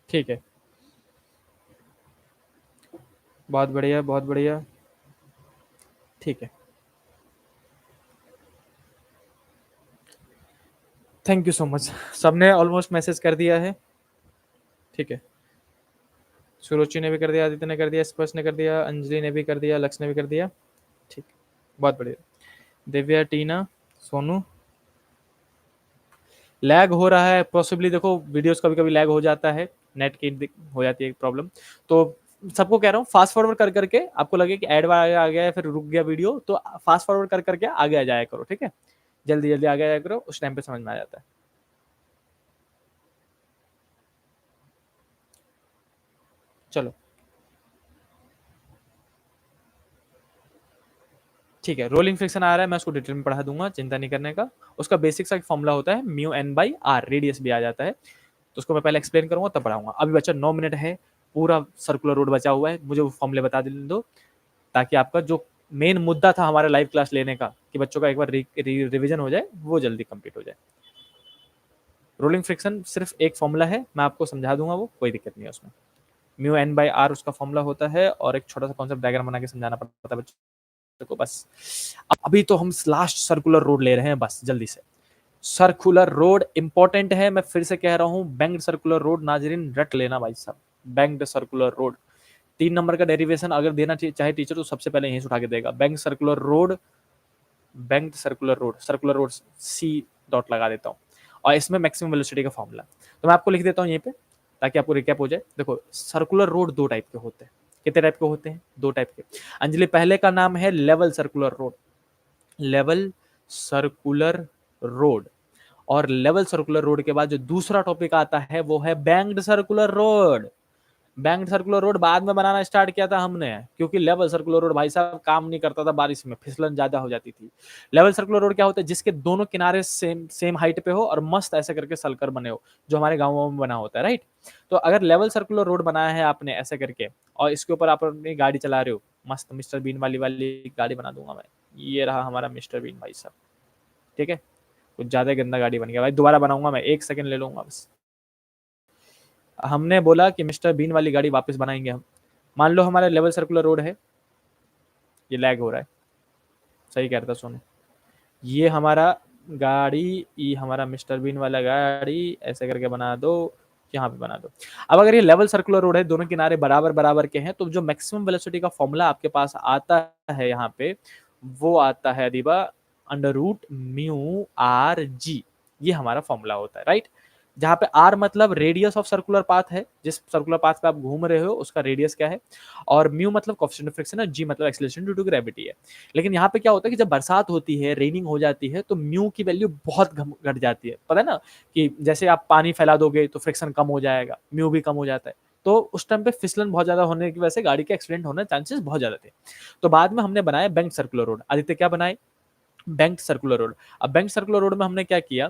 ठीक है, बहुत बढ़िया बहुत बढ़िया। ठीक है, थैंक यू सो मच, सबने ऑलमोस्ट मैसेज कर दिया है। ठीक है, सुरुचि ने भी कर दिया, आदित्य ने कर दिया, स्पर्श ने कर दिया, अंजलि ने भी कर दिया, लक्ष्य ने भी कर दिया। ठीक, बहुत बढ़िया। दिव्या, टीना, सोनू। लैग हो रहा है पॉसिबली, देखो वीडियोस कभी कभी लैग हो जाता है, नेट की हो जाती है प्रॉब्लम। तो सबको कह रहा हूँ फास्ट फॉरवर्ड कर करके, आपको लगे कि एड आ गया है फिर रुक गया वीडियो, तो फास्ट फॉरवर्ड कर करके आगे आ जाया करो। ठीक है, जल्दी जल्दी आगे आया करो, उस टाइम पे समझ में आ जाता है। चलो ठीक है, रोलिंग फ्रिक्शन आ रहा है, मैं उसको डिटेल में पढ़ा दूंगा, चिंता नहीं करने का। उसका बेसिक सा फॉर्मूला होता है mu N by R, radius भी आ जाता है, तो उसको मैं पहले एक्सप्लेन करूंगा तब पढ़ाऊंगा। अभी बच्चा 9 मिनट है, पूरा सर्कुलर रोड बचा हुआ है, मुझे वो फॉर्मूले बता देने दो, ताकि आपका जो मेन मुद्दा था हमारा लाइव क्लास लेने का कि बच्चों का एक बार रिवीजन हो जाए, वो जल्दी कंप्लीट हो जाए। रोलिंग फ्रिक्शन सिर्फ एक फॉर्मूला है, मैं आपको समझा दूंगा, वो कोई दिक्कत नहीं है उसमें। म्यू एन बाई आर उसका फॉर्मूला होता है, और एक छोटा सा कॉन्सेप्ट डायग्राम बना के समझाना पड़ता है बच्चों को बस। अभी तो हम लास्ट सर्कुलर रोड ले रहे हैं, बस जल्दी से। सर्कुलर रोड इंपॉर्टेंट है, मैं फिर से कह रहा हूं, बैंक्ड सर्कुलर रोड नाजरीन रट लेना भाई साहब। बैंक्ड सर्कुलर रोड 3 नंबर का डेरिवेशन अगर देना चाहे टीचर तो सबसे पहले यहीं से उठा के देगा। Bank circular road, banked circular road C dot लगा देता हूं, और इसमें मैक्सिमम वेलोसिटी का फॉर्मूला तो मैं आपको लिख देता हूं यहीं पे, ताकि आपको रिकैप हो जाए। देखो, सर्कुलर रोड दो टाइप के होते हैं। कितने टाइप के होते हैं? दो टाइप के। अंजलि, पहले का नाम है level circular road, level circular road. और लेवल सर्कुलर रोड के बाद जो दूसरा टॉपिक आता है वो है banked circular road. Banked circular road बाद में बनाना स्टार्ट किया था हमने, क्योंकि लेवल सर्कुलर रोड भाई साहब काम नहीं करता था, बारिश में फिसलन ज्यादा हो जाती थी। लेवल सर्कुलर रोड क्या होता है? जिसके दोनों किनारे सेम सेम हाइट पे हो और मस्त ऐसे करके सर्कल बने हो, जो हमारे गाँवों में बना होता है, राइट। तो अगर लेवल सर्कुलर रोड बनाया है आपने ऐसे करके, और इसके ऊपर आप अपनी गाड़ी चला रहे हो, मस्त मिस्टर बीन वाली वाली गाड़ी बना दूंगा मैं। ये रहा हमारा मिस्टर बीन भाई साहब, ठीक है। कुछ ज्यादा गंदा गाड़ी बन गया भाई, दोबारा बनाऊंगा मैं, 1 सेकंड ले लूंगा बस। हमने बोला कि मिस्टर बीन वाली गाड़ी वापस बनाएंगे हम। मान लो हमारा लेवल सर्कुलर रोड है, ये लैग हो रहा है, सही कह रहा था सोनू। ये हमारा गाड़ी, ये हमारा मिस्टर बीन वाला गाड़ी, ऐसे करके बना दो, यहाँ पे बना दो। अब अगर ये लेवल सर्कुलर रोड है, दोनों किनारे बराबर बराबर के हैं, तो जो मैक्सिमम वेलोसिटी का फॉर्मूला आपके पास आता है यहाँ पे, वो आता है दीबा under root mu R g. ये हमारा फॉर्मूला होता है, राइट। जहां पे आर मतलब रेडियस ऑफ सर्कुलर पाथ है, जिस सर्कुलर पाथ पे आप घूम रहे हो उसका रेडियस क्या है, और म्यू मतलब कोएफिशिएंट ऑफ फ्रिक्शन है, जी मतलब एक्सेलरेशन ड्यू टू ग्रेविटी है। लेकिन यहाँ पे क्या होता है कि जब बरसात होती है, रेनिंग हो जाती है, तो म्यू की वैल्यू बहुत घट जाती है, पता है ना, कि जैसे आप पानी फैला दोगे तो फ्रिक्शन कम हो जाएगा, म्यू भी कम हो जाता है। तो उस टाइम पे फिसलन बहुत ज्यादा होने की वजह से गाड़ी के एक्सीडेंट होने चांसेस बहुत ज्यादा थे। तो बाद में हमने बनाया बैंक सर्कुलर रोड। आदित्य क्या बनाए? Bank circular road. अब बैंक सर्कुलर रोड में हमने क्या किया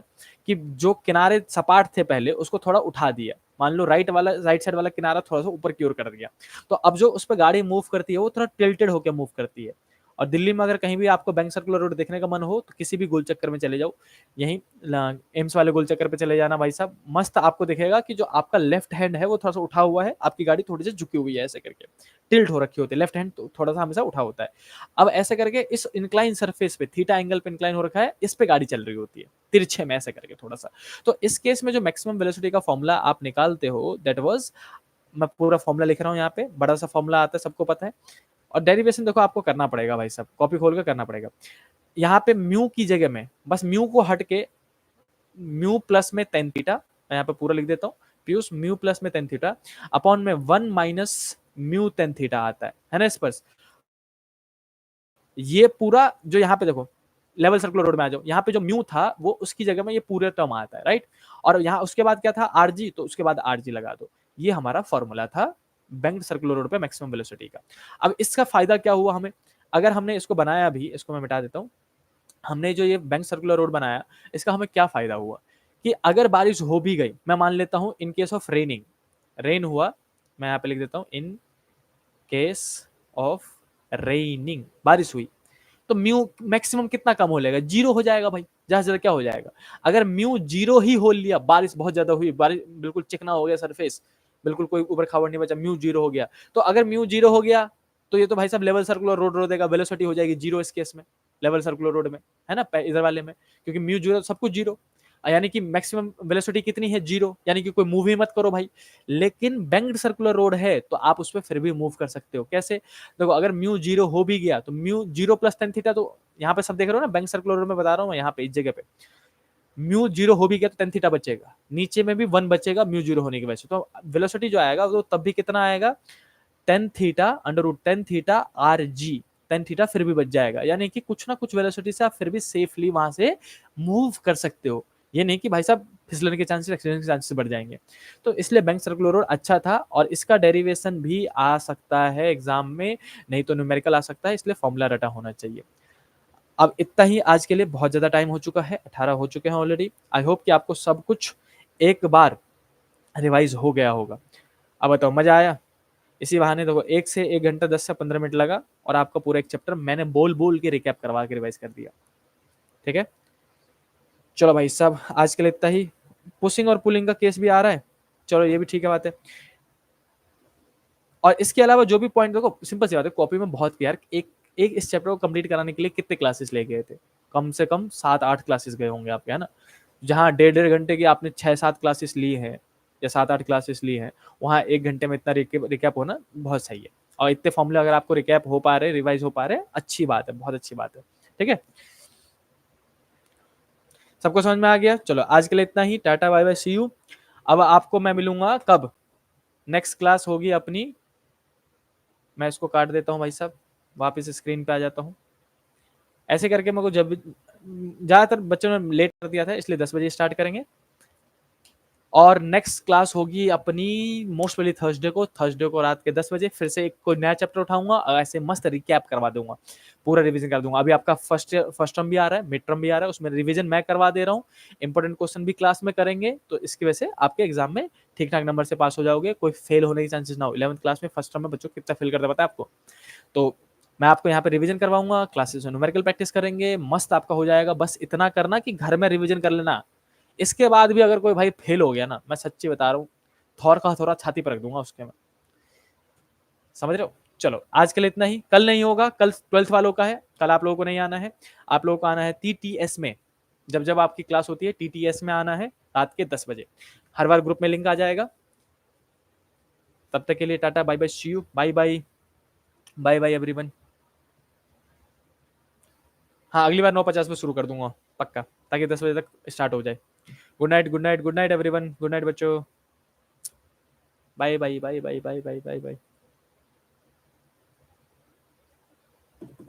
कि जो किनारे सपाट थे पहले, उसको थोड़ा उठा दिया। मान लो राइट साइड वाला किनारा थोड़ा सा ऊपर की ओर कर दिया, तो अब जो उस पर गाड़ी मूव करती है वो थोड़ा टिल्टेड होकर मूव करती है। और दिल्ली में अगर कहीं भी आपको बैंक सर्कुलर रोड देखने का मन हो तो किसी भी गोल चक्कर में चले जाओ, यहीं एम्स वाले गोल चक्कर पे चले जाना भाई साहब, मस्त आपको दिखेगा कि जो आपका लेफ्ट हैंड है वो थोड़ा सा उठा हुआ है, आपकी गाड़ी थोड़ी सी झुकी हुई है, ऐसे करके टिल्ट हो रखी होती है, लेफ्ट हैंड थोड़ा सा हमेशा उठा होता है। अब ऐसे करके इस इंक्लाइन सरफेस पे, थीटा एंगल पे इंक्लाइन हो रखा है, इस पे गाड़ी चल रही होती है तिरछे में, ऐसे करके थोड़ा सा। तो इस केस में जो मैक्सिमम वेलोसिटी का फॉर्मूला आप निकालते हो, दैट वाज, मैं पूरा फॉर्मूला लिख रहा हूँ यहाँ पे, बड़ा सा फॉर्मूला आता है, सबको पता है। और डेरिवेशन देखो आपको करना पड़ेगा भाई साहब, कॉपी खोल कर करना पड़ेगा। यहाँ पे म्यू की जगह में बस म्यू को हट के म्यू प्लस में टेन थीटा, मैं यहाँ पे पूरा लिख देता हूँ, पीयूष म्यू प्लस में टेन थीटा अपॉन में 1 माइनस म्यू टेन थीटा आता है ना स्पर्श। ये पूरा जो यहाँ पे देखो लेवल सर्कुलर रोड में आ जाओ, यहाँ पे जो म्यू था वो उसकी जगह में ये पूरे टर्म आता है, राइट। और यहाँ उसके बाद क्या था? आरजी, तो उसके बाद आरजी लगा दो। ये हमारा फॉर्मूला था बैंक्ड सर्कुलर रोड पे मैक्सिमम वेलोसिटी का। अब इसका फायदा क्या हुआ हमें? अगर हमने इसको बनाया भी, इसको मैं मिटा देता हूँ, हमने जो ये बैंक सर्कुलर रोड बनाया, इसका हमें क्या फायदा हुआ कि अगर बारिश हो भी गई, मैं मान लेता हूं in case of raining, rain हुआ, मैं यहाँ पे लिख देता हूं इन केस ऑफ रेनिंग, बारिश हुई, तो म्यू मैक्सिमम कितना कम हो जाएगा? जीरो हो जाएगा भाई, ज्यादा से ज्यादा क्या हो जाएगा? अगर म्यू जीरो ही हो लिया, बारिश बहुत ज्यादा हुई, बारिश बिल्कुल चिकना हो गया सरफेस, बिल्कुल कोई ऊपर खावर नहीं बचा, म्यू जीरो हो गया, तो अगर म्यू जीरो हो गया तो ये तो भाई साहब लेवल सर्कुलर रोड रो देगा, वेलोसिटी हो जाएगी जीरो इस केस में, लेवल सर्कुलर रोड में, है ना, इधर वाले में, क्योंकि म्यू जीरो सब कुछ जीरो, यानी कि मैक्सिमम वेलोसिटी कितनी है? जीरो, यानी कि कोई मूव ही मत करो भाई। लेकिन बैंक्ड सर्कुलर रोड है तो आप उस पर फिर भी मूव कर सकते हो। कैसे? देखो, अगर म्यू जीरो हो भी गया तो mu zero plus tan theta, तो यहाँ पे सब देख रहे हो ना, बैंक सर्कुलर रोड में बता रहा हूँ मैं, यहाँ पे इस जगह पे म्यू जीरो हो भी गया तो टेन थीटा बचेगा, नीचे में भी वन बचेगा म्यू जीरो होने की वजह से, तो वेलोसिटी जो आएगा वो तब भी कितना आएगा? Tan theta under root tan theta R g, tan theta फिर भी बच जाएगा, यानी कि कुछ ना कुछ वेलोसिटी से आप फिर भी सेफली वहां से मूव कर सकते हो। ये नहीं कि भाई साहब फिसलने के चांसेस, एक्सीडेंट के चांसेस बढ़ जाएंगे। तो इसलिए बैंक सर्कुलर रोड अच्छा था, और इसका डेरिवेशन भी आ सकता है एग्जाम में, नहीं तो न्यूमेरिकल आ सकता है, इसलिए फॉर्मूला रटा होना चाहिए। अब इतना ही आज के लिए, बहुत ज़्यादा टाइम हो चुका है, 18 हो चुके हैं ऑलरेडी। आई होप कि आपको सब कुछ एक बार रिवाइज़ हो गया होगा। अब बताओ मज़ा आया? इसी बहाने देखो 1 से 1 घंटा 10 से 15 मिनट लगा और आपका पूरा एक चैप्टर मैंने बोल-बोल के रिकैप करवा के रिवाइज़ कर दिया। ठीक है? चलो भाई साहब, आज के लिए इतना ही। पुशिंग और पुलिंग का केस भी आ रहा है, चलो ये भी ठीक है बात है। और इसके अलावा जो भी पॉइंट, देखो सिंपल सी बात है, कॉपी में बहुत यार, एक इस चैप्टर को कंप्लीट कराने के लिए कितने क्लासेस ले गए थे? कम से कम 7-8 क्लासेस गए होंगे आपके, है ना? जहाँ डेढ़ घंटे की आपने 6-7 क्लासेस ली है या 7-8 क्लासेस ली है, वहाँ 1 घंटे में इतना रिकैप होना बहुत सही है। और इतने फॉर्मूले अगर आपको रिकैप हो पा रहे, रिवाइज हो पा रहे, अच्छी बात है, बहुत अच्छी बात है। ठीक है, सबको समझ में आ गया? चलो आज के लिए इतना ही, tata bye bye, see you. अब आपको मैं मिलूंगा कब? नेक्स्ट क्लास होगी अपनी, मैं इसको काट देता हूँ भाई साहब, वापस स्क्रीन पे आ जाता हूँ। ऐसे करके मेरे को जब ज़्यादातर बच्चों ने लेट कर दिया था, इसलिए 10 बजे स्टार्ट करेंगे। और नेक्स्ट क्लास होगी अपनी मोस्ट प्रोबेबली थर्सडे को रात के 10 बजे फिर से एक कोई नया चैप्टर उठाऊंगा और ऐसे मस्त रिकैप करवा दूंगा, पूरा रिवीजन कर दूंगा। अभी आपका फर्स्ट टर्म भी आ रहा है, मिड टर्म भी आ रहा है, उसमें रिवीजन मैं करवा दे रहा हूँ। इंपॉर्टेंट क्वेश्चन भी क्लास में करेंगे, तो इसकी वजह से आपके एग्जाम में ठीक ठाक नंबर से पास हो जाओगे, कोई फेल होने की चांसेस ना हो। 11th क्लास में फर्स्ट टर्म में बच्चों कितना फेल करता है पता है आपको? तो मैं आपको यहाँ पे रिवीजन करवाऊंगा, क्लासेस में न्यूमेरिकल प्रैक्टिस करेंगे, मस्त आपका हो जाएगा। बस इतना करना कि घर में रिवीजन कर लेना। इसके बाद भी अगर कोई भाई फेल हो गया ना, मैं सच्ची बता रहा हूँ, थौर का थोड़ा छाती पर रख दूंगा उसके में, समझ रहे हो? चलो आज के लिए इतना ही, कल नहीं होगा, कल 12th वालों का है, कल आप लोगों को नहीं आना है। आप लोगों को आना है टीटीएस में, जब जब आपकी क्लास होती है टीटीएस में आना है रात के 10 बजे। हर बार ग्रुप में लिंक आ जाएगा। तब तक के लिए tata bye bye, see you, bye bye, bye bye everyone. हाँ अगली बार 9:50 पे शुरू कर दूंगा पक्का, ताकि 10 बजे तक स्टार्ट हो जाए। Good night, good night, good night everyone, good night बच्चों, bye bye bye bye bye bye bye bye.